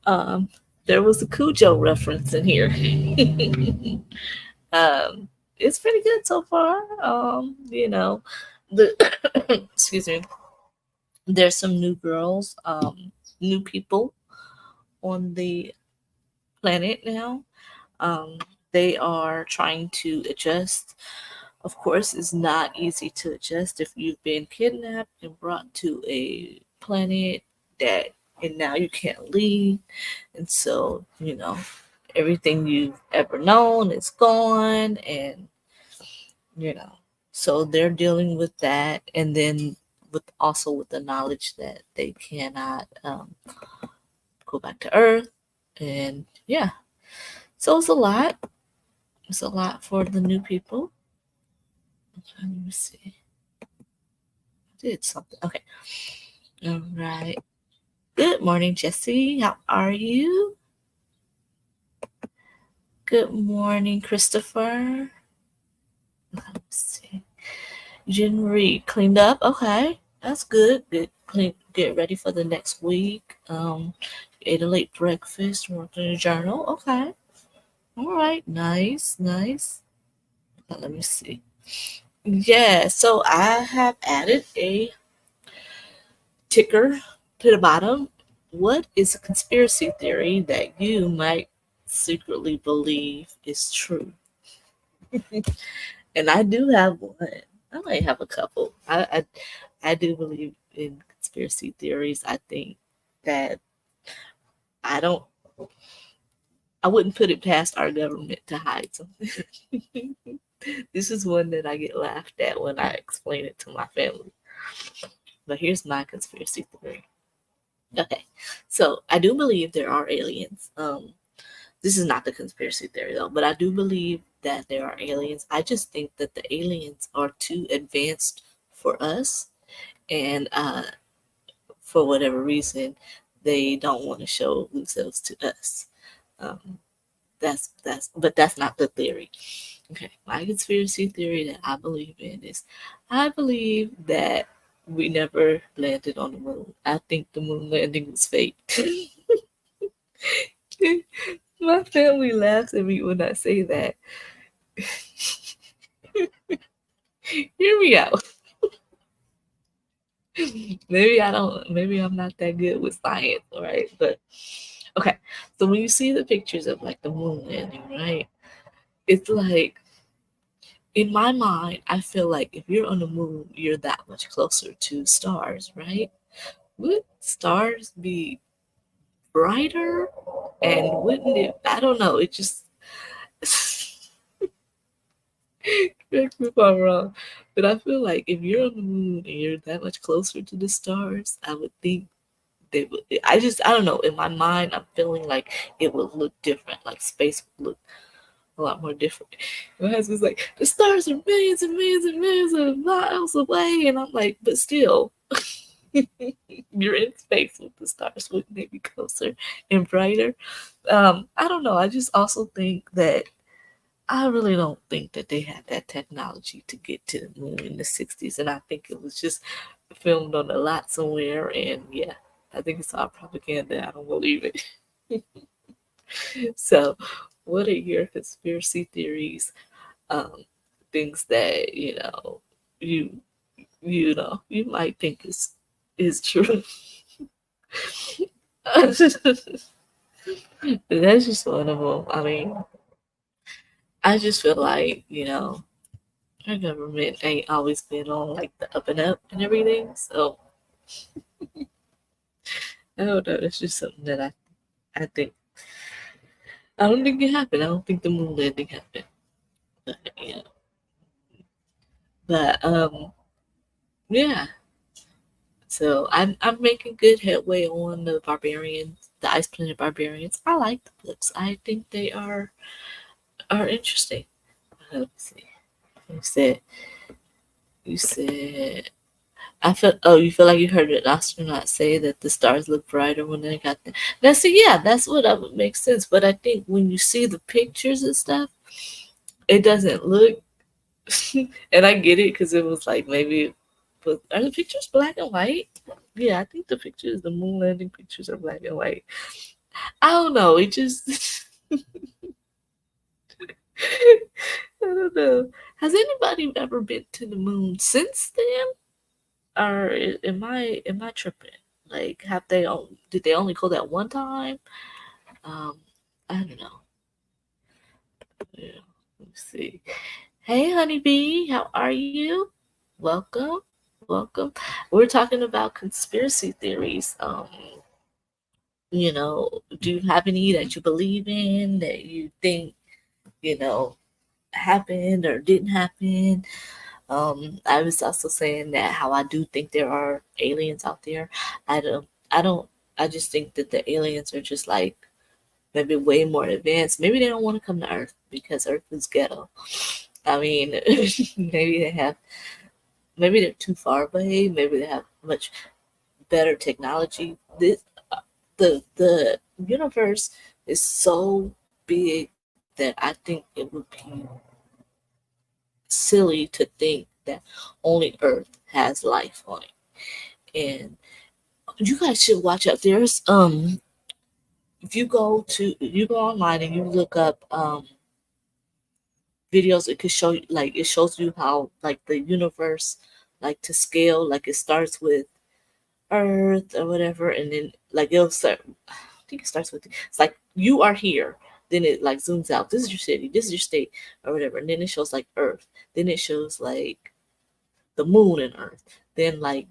Um, there was a Cujo reference in here. It's pretty good so far. The excuse me. There's some new girls, new people on the planet now. Um, they are trying to adjust. Of course, it's not easy to adjust if you've been kidnapped and brought to a planet that, and now you can't leave. And so, everything you've ever known is gone. And, you know, so they're dealing with that. And then with the knowledge that they cannot go back to Earth. And yeah, so it's a lot. It's a lot for the new people. Let me see. I did something. Okay. All right. Good morning, Jesse. How are you? Good morning, Christopher. Let me see. Jen Reed cleaned up. Okay, that's good. Good. Clean. Get ready for the next week. Ate a late breakfast. Worked in a journal. Okay. All right. Nice. Nice. Let me see. Yeah. So I have added a ticker to the bottom. What is a conspiracy theory that you might secretly believe is true? And I do have one. I might have a couple. I do believe in conspiracy theories. I think that I don't. I wouldn't put it past our government to hide something. This is one that I get laughed at when I explain it to my family. But here's my conspiracy theory. Okay, so I do believe there are aliens. This is not the conspiracy theory though, but I do believe that there are aliens. I just think that the aliens are too advanced for us, and for whatever reason, they don't want to show themselves to us. Um, but that's not the theory. Okay, my conspiracy theory that I believe in is, I believe that we never landed on the moon. I think the moon landing was fake. My family laughs at me when I say that. Hear me out. Maybe I'm not that good with science, all right? But okay. So when you see the pictures of like the moon landing, right? It's like, in my mind, I feel like if you're on the moon, you're that much closer to stars, right? Would stars be brighter? And wouldn't it, I don't know, it just correct me if I'm wrong. But I feel like if you're on the moon and you're that much closer to the stars, I would think they would. I don't know. In my mind, I'm feeling like it would look different. Like space would look a lot more different. My husband's like, the stars are millions and millions and millions of miles away, and I'm like, but still, you're in space with the stars. Wouldn't they be closer and brighter? I don't know. I just also think that I really don't think that they had that technology to get to the moon in the 60s. And I think it was just filmed on a lot somewhere. And yeah, I think it's all propaganda. I don't believe it. So, what are your conspiracy theories? Um, things that, you you might think is true. That's just one of them. I mean, I just feel like, our government ain't always been on like the up and up and everything. So I don't know. It's just something that I think. I don't think it happened. I don't think the moon landing happened. But, yeah. But Yeah. So I'm making good headway on the barbarians, the Ice Planet Barbarians. I like the books. I think they are interesting. Let me see. You said you said I feel. Oh, you feel like you heard an astronaut say that the stars look brighter when they got there. Now, see, yeah, that's what would make sense. But I think when you see the pictures and stuff, it doesn't look. And I get it because it was like maybe, but are the pictures black and white? Yeah, I think the pictures, the moon landing pictures, are black and white. I don't know. It just. I don't know. Has anybody ever been to the moon since then? Or am I tripping? Like, have they? Did they only go that one time? Um, I don't know. Yeah, let's see. Hey, honeybee, how are you? Welcome, welcome. We're talking about conspiracy theories. Do you have any that you believe in that you think happened or didn't happen? I was also saying that how I do think there are aliens out there. I don't. I just think that the aliens are just like maybe way more advanced. Maybe they don't want to come to Earth because Earth is ghetto. I mean, maybe they have. Maybe they're too far away. Maybe they have much better technology. The universe is so big that I think it would be silly to think that only Earth has life on it. And you guys should watch out. There's if you go online and you look up videos, it could show you like it shows you how like the universe like to scale, like it starts with Earth or whatever, and then like it'll start. I think it starts with it's like you are here. Then it like zooms out. This is your city. This is your state or whatever. And then it shows like Earth. Then it shows like the moon and Earth. Then like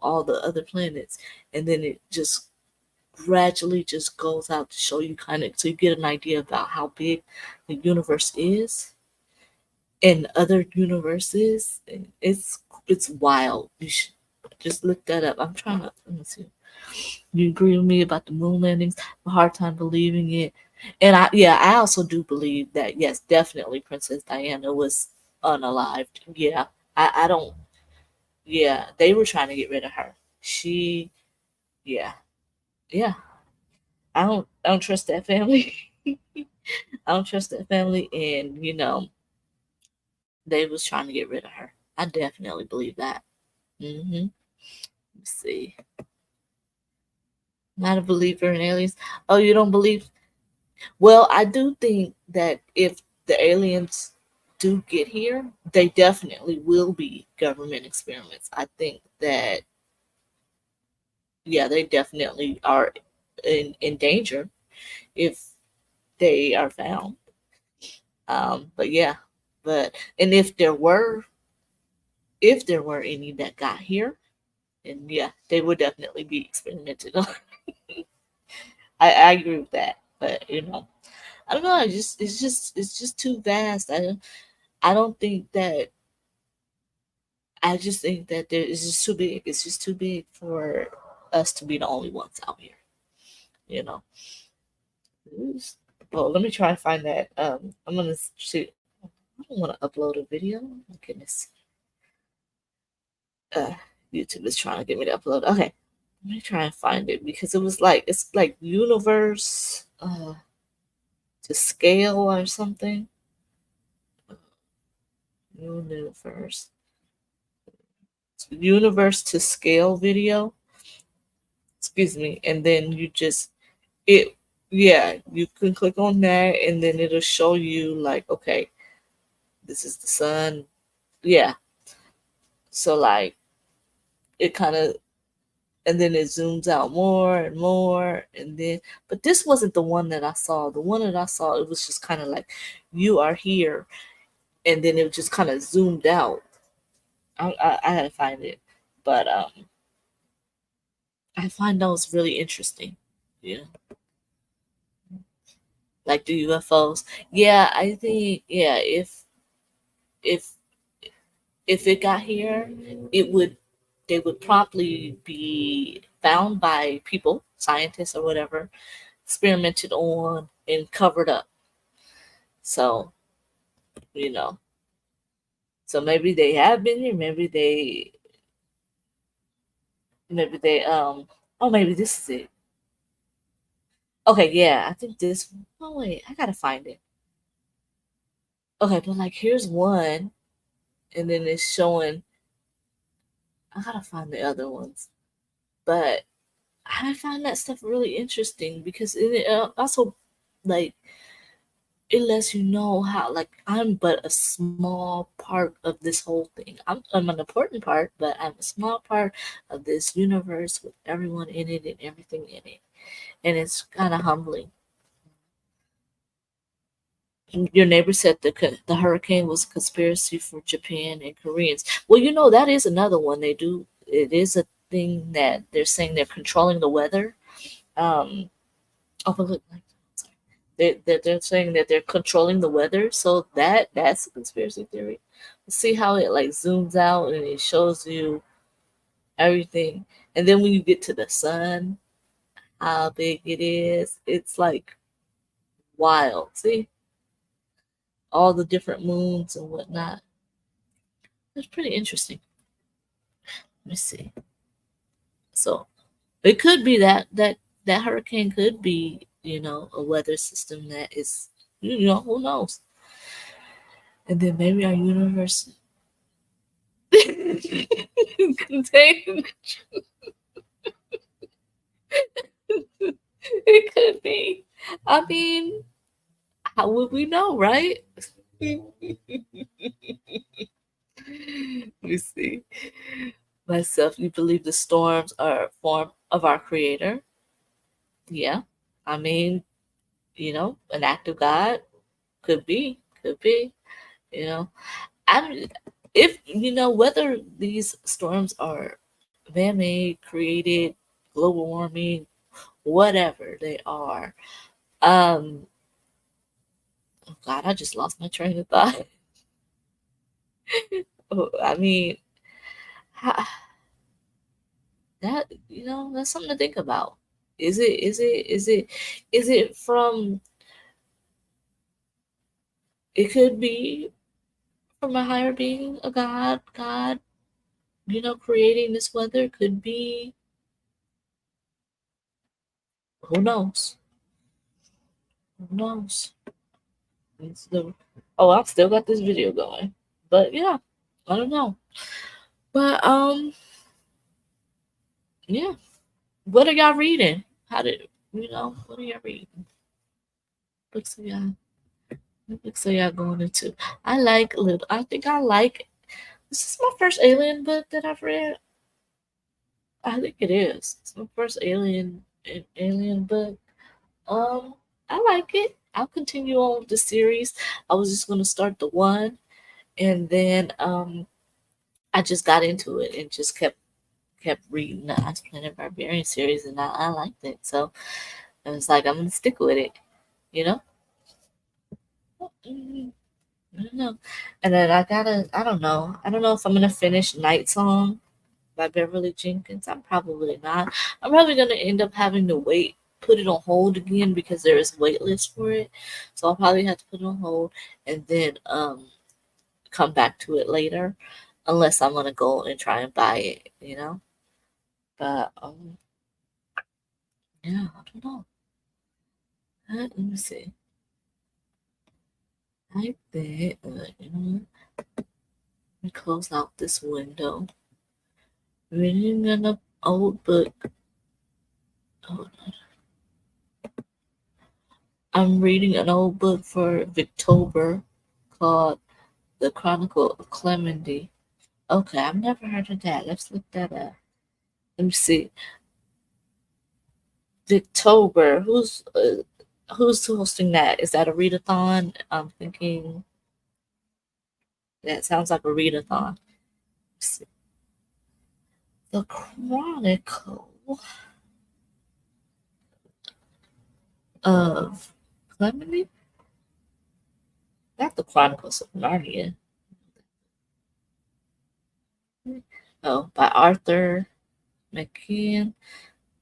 all the other planets, and then it just gradually just goes out to show you kind of so you get an idea about how big the universe is and other universes. It's wild. You should just look that up. I'm trying to let me see. You agree with me about the moon landings? I have a hard time believing it. And I also do believe that yes, definitely Princess Diana was unalived. Yeah. I don't yeah, they were trying to get rid of her. She yeah. Yeah. I don't trust that family. I don't trust that family and they was trying to get rid of her. I definitely believe that. Mm-hmm. Let's see. Not a believer in aliens. Oh, you don't believe? Well, I do think that if the aliens do get here, they definitely will be government experiments. I think that yeah, they definitely are in danger if they are found. But yeah, but and if there were any that got here, and yeah, they would definitely be experimented on. I agree with that, but I don't know. It's just too vast. I don't think that. I just think that it's just too big. It's just too big for us to be the only ones out here. You know. Oh, let me try and find that. I'm gonna see. I don't want to upload a video. My goodness. Uh, YouTube is trying to get me to upload. Okay, let me try and find it because it's like universe to scale or something. Universe. Universe to scale video. Excuse me. And then you just it yeah, you can click on that and then it'll show you like, okay, this is the sun. Yeah. So like it kind of and then it zooms out more and more and then but this wasn't the one that I saw. The one that I saw it was just kind of like you are here and then it just kind of zoomed out. I had to find it. But I find those really interesting. Yeah. Like the UFOs. Yeah, I think if if it got here, it would. they would promptly be found by people, scientists or whatever, experimented on and covered up. So, you know, so maybe they have been here, maybe they oh, maybe this is it. Okay, yeah, I think this. Oh wait, I gotta find it. Okay, but like here's one, and then it's showing. I gotta find the other ones, but I find that stuff really interesting because it also like it lets you know how like I'm but a small part of this whole thing. I'm an important part, but I'm a small part of this universe with everyone in it and everything in it, and it's kind of humbling. Your neighbor said the hurricane was a conspiracy for Japan and Koreans. Well, that is another one they do. It is a thing that they're saying they're controlling the weather. Um, oh, but look, like, sorry. They're saying that they're controlling the weather. So that's a conspiracy theory. See how it like zooms out and it shows you everything, and then when you get to the sun, how big it is, it's like wild. See all the different moons and whatnot. It's pretty interesting. Let me see. So it could be that hurricane could be a weather system that is who knows. And then maybe our universe contain it could be. I mean, how would we know, right? Let me see. Myself, you believe the storms are a form of our creator? Yeah. I mean, an act of God could be, you know. I if whether these storms are man-made, created, global warming, whatever they are. Um, oh God, I just lost my train of thought. I mean, ha- that's something to think about. Is it from? It could be from a higher being, a God, creating this weather. Could be. Who knows? Who knows? It's the, oh, I've still got this video going, but yeah, I don't know. But yeah. What are y'all reading? What are y'all reading? Books are y'all what books are y'all going into? I think I like this is my first alien book that I've read. I think it is. It's my first alien book. Um I like it. I'll continue on with the series. I was just gonna start the one, and then I just got into it and just kept reading the Ice Planet Barbarian series, and I liked it. So I was like, I'm gonna stick with it, you know? Mm, I don't know. And then I don't know. I don't know if I'm gonna finish Night Song by Beverly Jenkins. I'm probably not. I'm probably gonna end up having to put it on hold again because there is a wait list for it. So I'll probably have to put it on hold and then come back to it later, unless I'm gonna go and try and buy it. But yeah, I don't know. Let me see. I bet let me close out this window. Reading an old book. Hold on. I'm reading an old book for Victober called The Chronicle of Clemendy. Okay, I've never heard of that. Let's look that up. Let me see. Victober. Who's hosting that? Is that a readathon? I'm thinking that sounds like a readathon. Let's see. The Chronicle of Clemendy? Not the Chronicles of Narnia. Oh, by Arthur McKeon.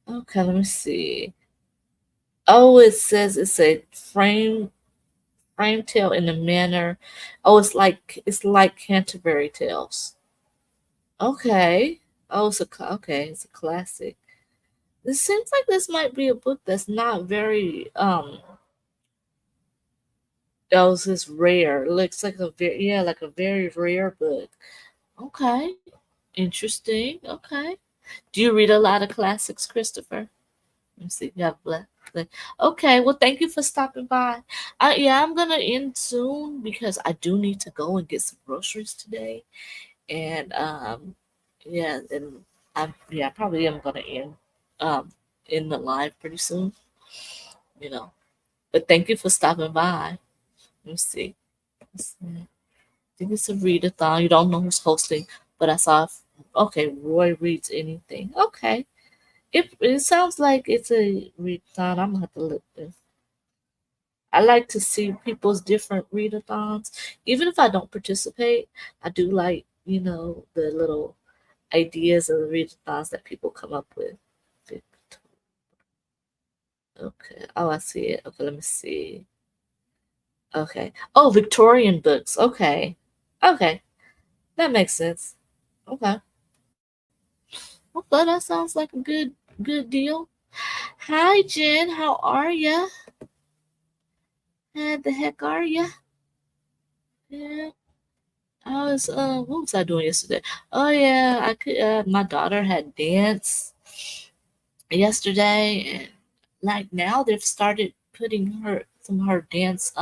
Okay, let me see. Oh, it says it's a frame tale in the manner. Oh, it's like Canterbury Tales. Okay. Oh, okay. It's a classic. This seems like this might be a book that's not very else is rare. It looks like a very like a very rare book. Okay. Interesting. Okay. Do you read a lot of classics, Christopher? Let me see. You have black. Okay. Well, thank you for stopping by. Yeah, I'm gonna end soon because I do need to go and get some groceries today, and yeah, and I probably am gonna end um in the live pretty soon. You know, but thank you for stopping by. Let me see. Let's see. I think it's a readathon. You don't know who's hosting, but I saw. Okay, Roy reads anything. Okay, it sounds like it's a readathon. I'm gonna have to look this. I like to see people's different readathons, even if I don't participate. I do like the little ideas of the readathons that people come up with. Okay. Oh, I see it. Okay, let me see. Okay. Oh, Victorian books. Okay. Okay. That makes sense. Okay. Well, that sounds like a good deal. Hi, Jen. How are ya? How the heck are ya? Yeah. What was I doing yesterday? Oh yeah, I could. My daughter had dance yesterday, and like now they've started putting her dance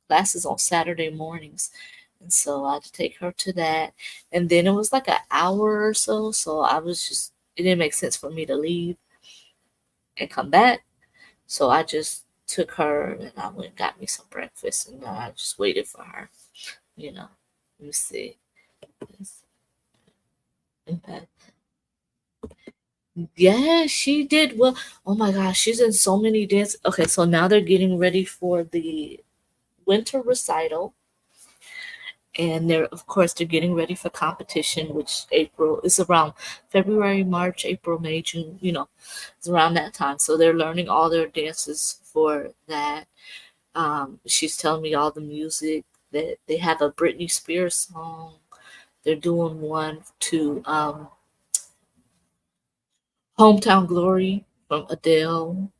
classes on Saturday mornings. And so I had to take her to that. And then it was like an hour or so. So it didn't make sense for me to leave and come back. So I just took her and I went and got me some breakfast and I just waited for her. You know, let me see. Okay. Yeah, she did well. Oh my gosh, she's in so many dances. Okay, so now they're getting ready for the winter recital, and they're getting ready for competition, which April is around February, March, April, May, June. It's around that time. So they're learning all their dances for that. She's telling me all the music that they have a Britney Spears song. They're doing one to "Hometown Glory" from Adele.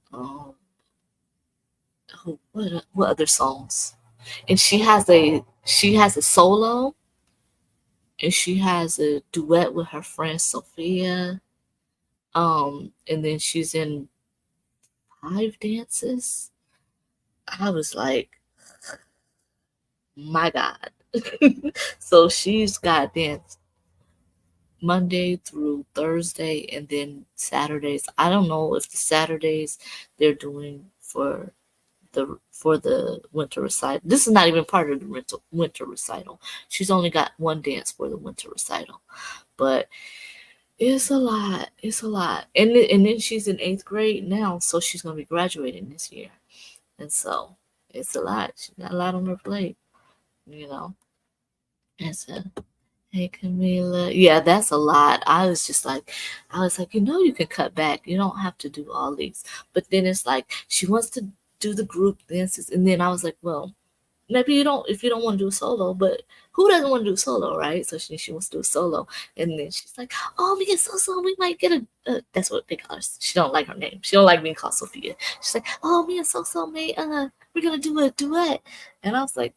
What other songs? And she has a solo, and she has a duet with her friend Sophia. And then she's in 5 dances. I was like, my God. So she's got dance Monday through Thursday and then Saturdays. I don't know if the Saturdays they're doing for the winter recital. This is not even part of the winter recital. She's only got one dance for the winter recital. But it's a lot. It's a lot. And then she's in 8th grade now, so she's gonna be graduating this year. And so it's a lot. She got a lot on her plate, you know. And so, hey Camila. Yeah, that's a lot. I was like, you can cut back. You don't have to do all these. But then it's like she wants to do the group dances. And then I was like, well, maybe you don't if you don't want to do solo, but who doesn't want to do solo, right? So she wants to do solo, and then she's like, "Oh, me and So we might get a." That's what they call her. She don't like her name. She don't like being called Sophia. She's like, "Oh, me and So may we're gonna do a duet," and I was like,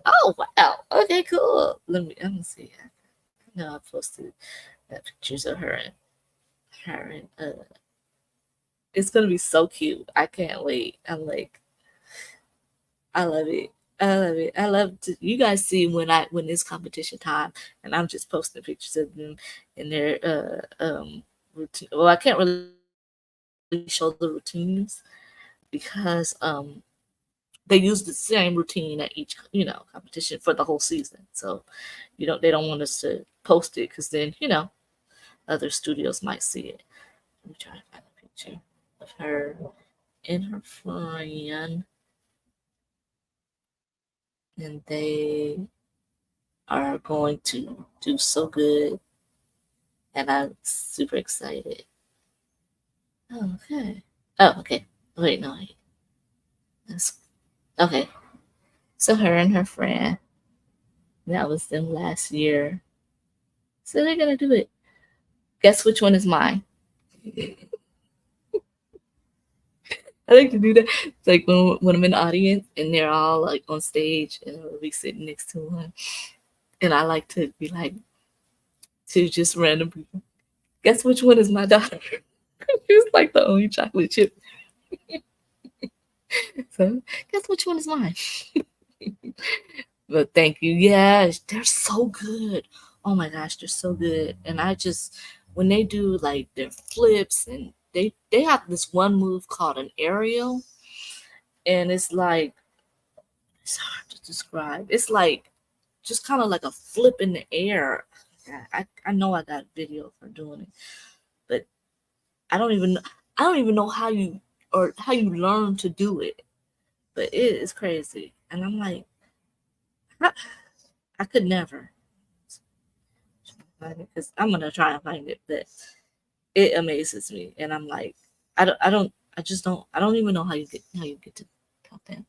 "Oh wow, okay, cool. Let me see. I know I posted pictures of her and it's gonna be so cute. I can't wait. I'm like, I love it. I love it. I love to you guys see when it's competition time and I'm just posting pictures of them in their routine. Well, I can't really show the routines because they use the same routine at each competition for the whole season. So they don't want us to post it because then other studios might see it. Let me try to find a picture of her and her friend, and they are going to do so good. and I'm super excited. Okay. Oh, okay. Wait, no. That's, okay. So her and her friend, that was them last year. So they're gonna do it. Guess which one is mine? I like to do that. It's like when I'm in the audience and they're all like on stage and I'll be sitting next to one. And I like to be like to just random people. Guess which one is my daughter? It's like the only chocolate chip. So guess which one is mine? But thank you. Yeah, they're so good. Oh my gosh, they're so good. And I just when they do like their flips and they have this one move called an aerial, and it's hard to describe. It's like just kind of like a flip in the air. I know I got video for doing it, but I don't even I don't even know how you learn to do it. But it is crazy, and I'm like, I could never find it because I'm gonna try and find it, but it amazes me, and I'm like, I just don't, I don't even know how you get to top that.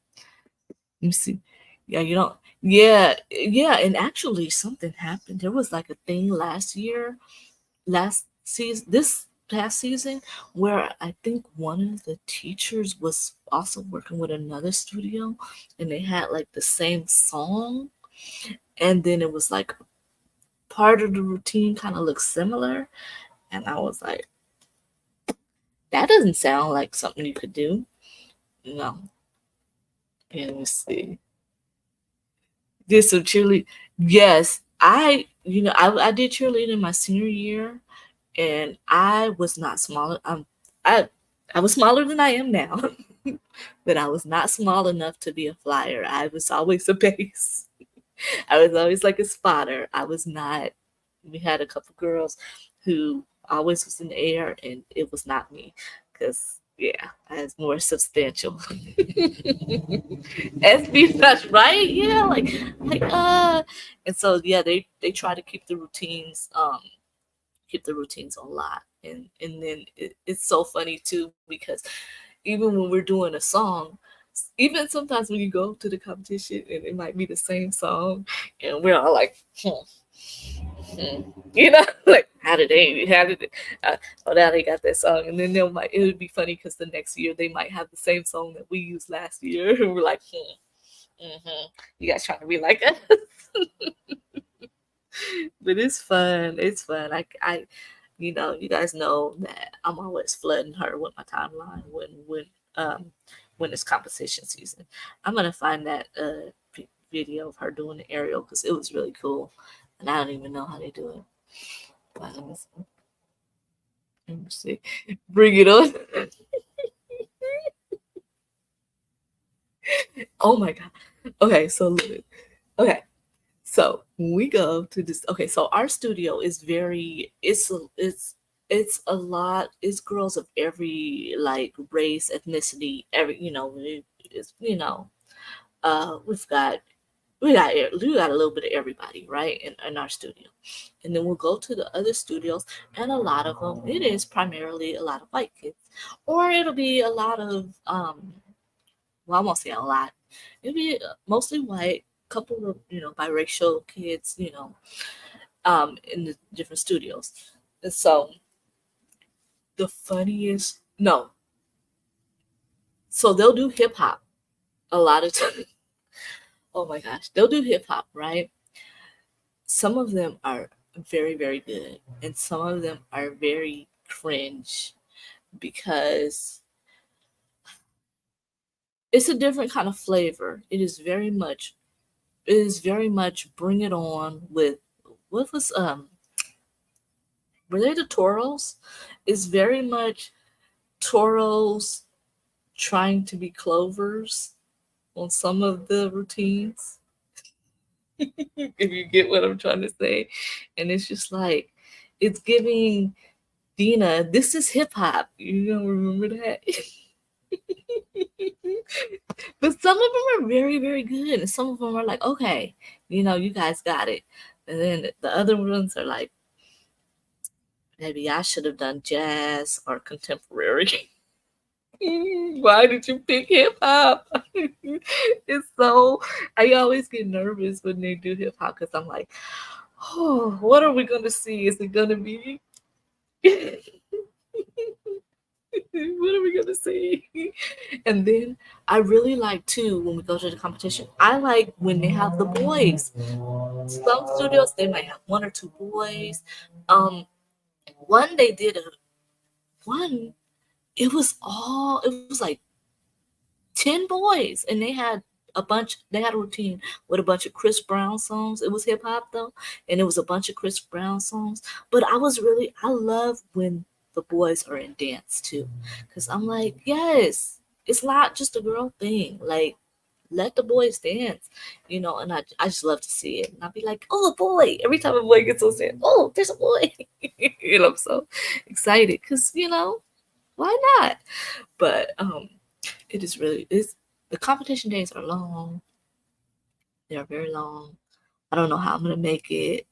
Let me see. Yeah, you don't. Yeah, yeah, and actually, something happened. There was like a thing last season, this past season, where I think one of the teachers was also working with another studio, and they had like the same song, and then it was like part of the routine kind of looks similar, and I was like, that doesn't sound like something you could do. No. Yeah, let me see. Did some cheerleading. Yes, I did cheerleading my senior year, and I was not smaller. I I was smaller than I am now, but I was not small enough to be a flyer. I was always a base. I was always like a spotter. I was not. We had a couple girls who always was in the air, and it was not me, because yeah, I was more substantial. SB Rush, right? Yeah, and so yeah, they try to keep the routines a lot, and then it's so funny too because even when we're doing a song, even sometimes when you go to the competition and it might be the same song, and we're all like, hmm, like how did it, oh now they got that song, and then it would be funny because the next year they might have the same song that we used last year, and we're like, you guys trying to be like us. But it's fun. It's fun. You guys know that I'm always flooding her with my timeline um when it's competition season. I'm gonna find that video of her doing the aerial because it was really cool, and I don't even know how they do it. But let me see. Bring it on. Oh my god. Okay, so okay. So when we go to this, okay, so our studio is very, it's a lot, it's girls of every like race, ethnicity, it's, we've got, we got a little bit of everybody, right, in our studio. And then we'll go to the other studios, and a lot of them, it is primarily a lot of white kids, or it'll be a lot of, well, I won't say a lot. It'll be mostly white, couple of biracial kids, in the different studios. And so the funniest, no, so they'll do hip hop a lot of times. Oh my gosh, they'll do hip hop, right? Some of them are very, very good, and some of them are very cringe because it's a different kind of flavor. It is very much bring it on with what was were they the Toros? Is very much Toros trying to be Clovers on some of the routines. If you get what I'm trying to say. And it's just like it's giving Dina, this is hip hop. You don't remember that? But some of them are very, very good. And some of them are like, okay, you guys got it. And then the other ones are like, Maybe I should have done jazz or contemporary. Why did you pick hip hop? It's so, I always get nervous when they do hip hop because I'm like, oh, what are we gonna see? Is it gonna be what are we gonna see? And then I really like too when we go to the competition. I like when they have the boys. Some studios they might have one or two boys. Um, one they did a one. It was like 10 boys, and they had a bunch. They had a routine with a bunch of Chris Brown songs. It was hip hop though, and it was a bunch of Chris Brown songs. But I love when the boys are in dance too, because I'm like, yes, it's not just a girl thing. Like, let the boys dance, and I just love to see it. And I'll be like, oh, a boy. Every time a boy gets on stage, oh, there's a boy. I'm so excited because, why not? But it is really, it's, the competition days are long. They are very long. I don't know how I'm going to make it.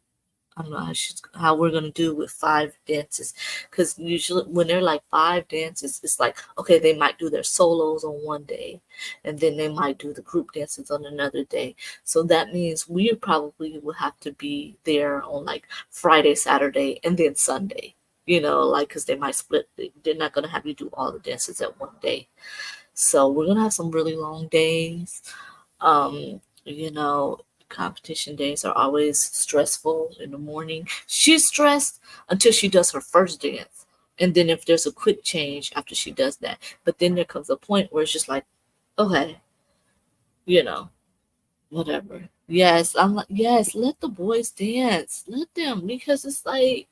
I don't know how we're gonna do with 5 dances, because usually when they're like 5 dances, it's like, okay, they might do their solos on one day, and then they might do the group dances on another day. So that means we probably will have to be there on like Friday, Saturday, and then Sunday. Like, because they might split. They're not gonna have you do all the dances at one day. So we're gonna have some really long days. You know, Competition days are always stressful in the morning. She's stressed until she does her first dance. And then if there's a quick change after she does that. But then there comes a point where it's just like, okay, you know, whatever. Yes, I'm like, yes, let the boys dance. Let them, because it's like,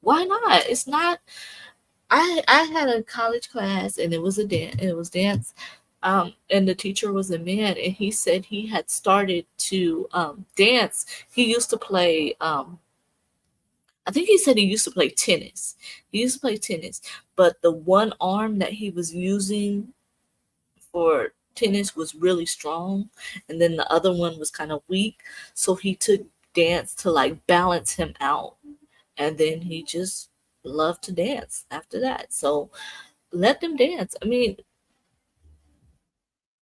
why not? It's not, I had a college class and it was dance. And the teacher was a man, and he said he had started to dance. He used to play I think he said he used to play tennis. He used to play tennis, but the one arm that he was using for tennis was really strong, and then the other one was kind of weak. So he took dance to like balance him out, and then he just loved to dance after that. So let them dance. I mean,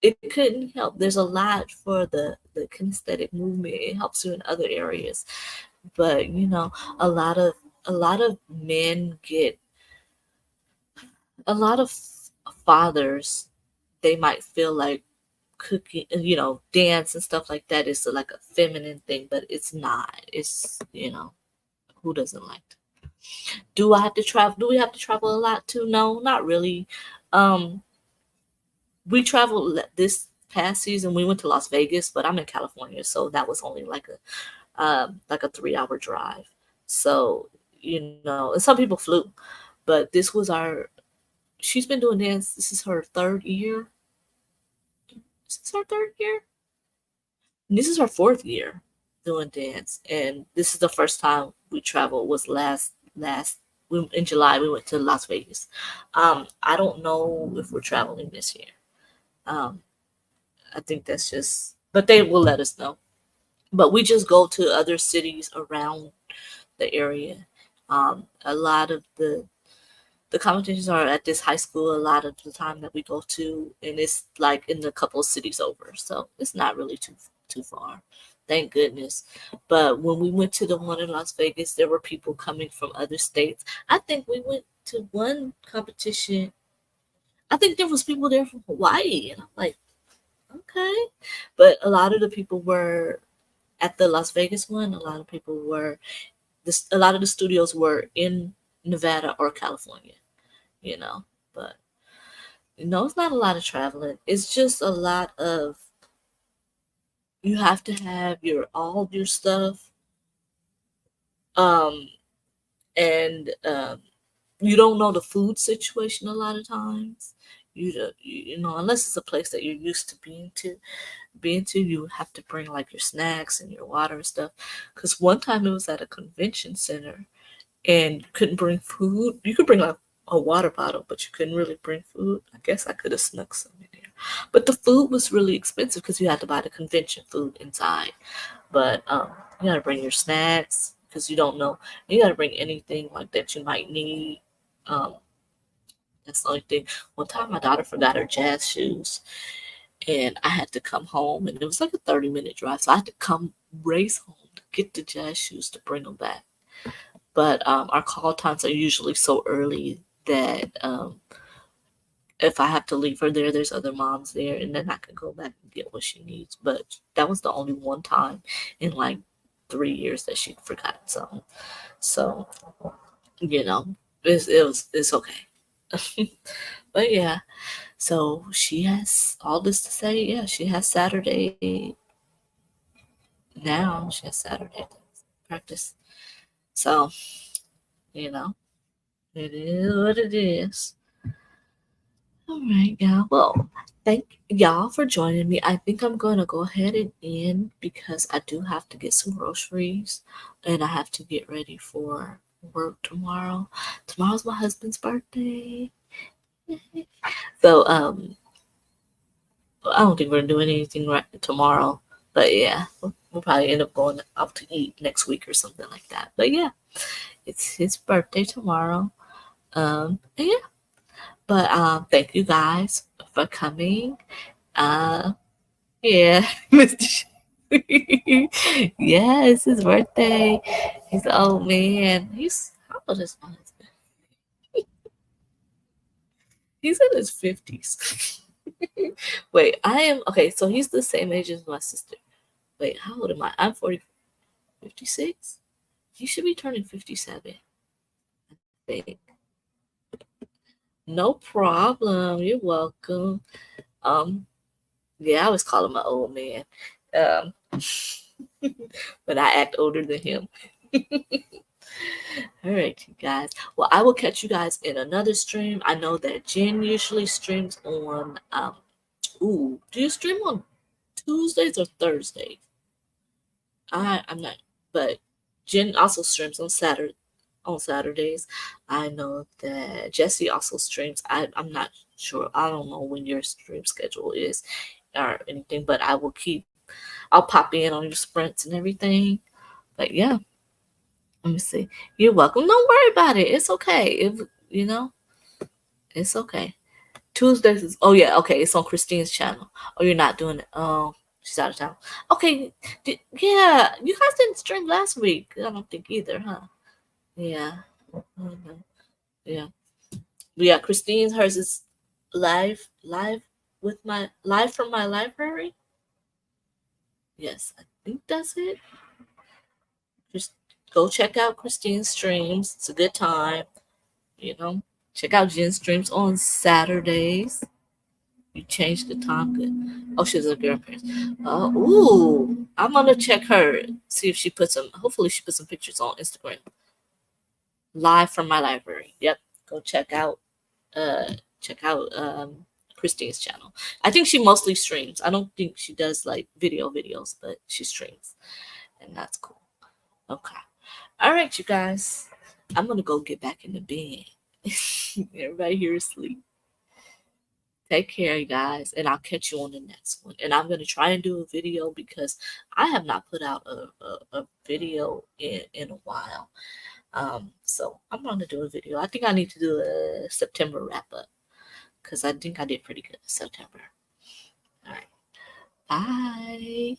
it couldn't help. There's a lot for the kinesthetic movement. It helps you in other areas, but a lot of a lot of men get a lot of fathers. They might feel like cooking, dance and stuff like that is like a feminine thing, but it's not. It's who doesn't like to? Do I have to travel? Do we have to travel a lot too? No, not really. Um, we traveled this past season. We went to Las Vegas, but I'm in California, so that was only like a 3 hour drive. So and some people flew, but this was our. She's been doing dance. This is her third year. Is this her third year? And this is her fourth year doing dance, and this is the first time we traveled. Was last in July we went to Las Vegas. I don't know if we're traveling this year. Um, I think that's just, but they will let us know. But we just go to other cities around the area. A lot of the competitions are at this high school a lot of the time that we go to, and it's like in a couple of cities over, so it's not really too far, thank goodness. But when we went to the one in Las Vegas, there were people coming from other states. I think we went to one competition. I think there was people there from Hawaii, and I'm like, okay. But a lot of the people were at the Las Vegas one. A lot of people were a lot of the studios were in Nevada or California, you know. But it's not a lot of traveling. It's just a lot of, you have to have all your stuff, um, and you don't know the food situation a lot of times. Unless it's a place that you're used to being to, you have to bring like your snacks and your water and stuff. Because one time it was at a convention center, and you couldn't bring food. You could bring like a water bottle, but you couldn't really bring food. I guess I could have snuck some in there. But the food was really expensive because you had to buy the convention food inside. But you gotta bring your snacks, because you don't know. You gotta bring anything like that you might need. That's the only thing. One time, my daughter forgot her jazz shoes, and I had to come home, and it was like a 30-minute drive, so I had to come race home to get the jazz shoes to bring them back. But our call times are usually so early that if I have to leave her there, there's other moms there, and then I can go back and get what she needs. But that was the only one time in like 3 years that she forgot something. So it's okay. But yeah, so she has all this to say. Yeah, she has Saturday now. She has Saturday practice. So you know, it is what it is. All right, y'all. Well, thank y'all for joining me. I think I'm going to go ahead and end because I do have to get some groceries and I have to get ready for work tomorrow. Tomorrow's my husband's birthday. So, I don't think we're doing anything right tomorrow. But yeah, we'll probably end up going out to eat next week or something like that. But yeah, it's his birthday tomorrow. And yeah. But thank you guys for coming. Uh, yeah, Mr. Yeah, it's his birthday. He's an old man. He's how old is my husband? He's in his 50s. Wait, I am okay. So he's the same age as my sister. Wait, how old am I? I'm 40, 56. He should be turning 57. I think. No problem. You're welcome. Um, yeah, I always call him an old man. Um, but I act older than him. All right, you guys. Well, I will catch you guys in another stream. I know that Jen usually streams on do you stream on Tuesdays or Thursdays? I'm not, but Jen also streams on Saturdays. I know that Jesse also streams. I'm not sure. I don't know when your stream schedule is or anything, but I'll pop in on your sprints and everything. But yeah, let me see. You're welcome. Don't worry about it. It's okay. It's okay. Tuesdays is yeah, okay. It's on Christine's channel. Oh, you're not doing it. Oh, she's out of town. Okay. Yeah, you guys didn't stream last week. I don't think either, huh? Yeah. Mhm. Yeah. But yeah, Christine's hers is live live from my library. Yes, I think that's it. Just go check out Christine's streams. It's a good time. You know, check out Jen's streams on Saturdays. You changed the time. Good. Oh, she's a grandparent. I'm gonna check her. See if she puts some. Hopefully, she puts some pictures on Instagram. Live from my library. Yep. Go check out. Check out Christine's channel. I think she mostly streams. I don't think she does like videos, but she streams, and that's cool. Okay. All right, you guys. I'm gonna go get back in the bed. Everybody here is asleep. Take care, you guys, and I'll catch you on the next one. And I'm gonna try and do a video because I have not put out a video in a while. So I'm gonna do a video. I think I need to do a September wrap up because I think I did pretty good in September. All right, bye.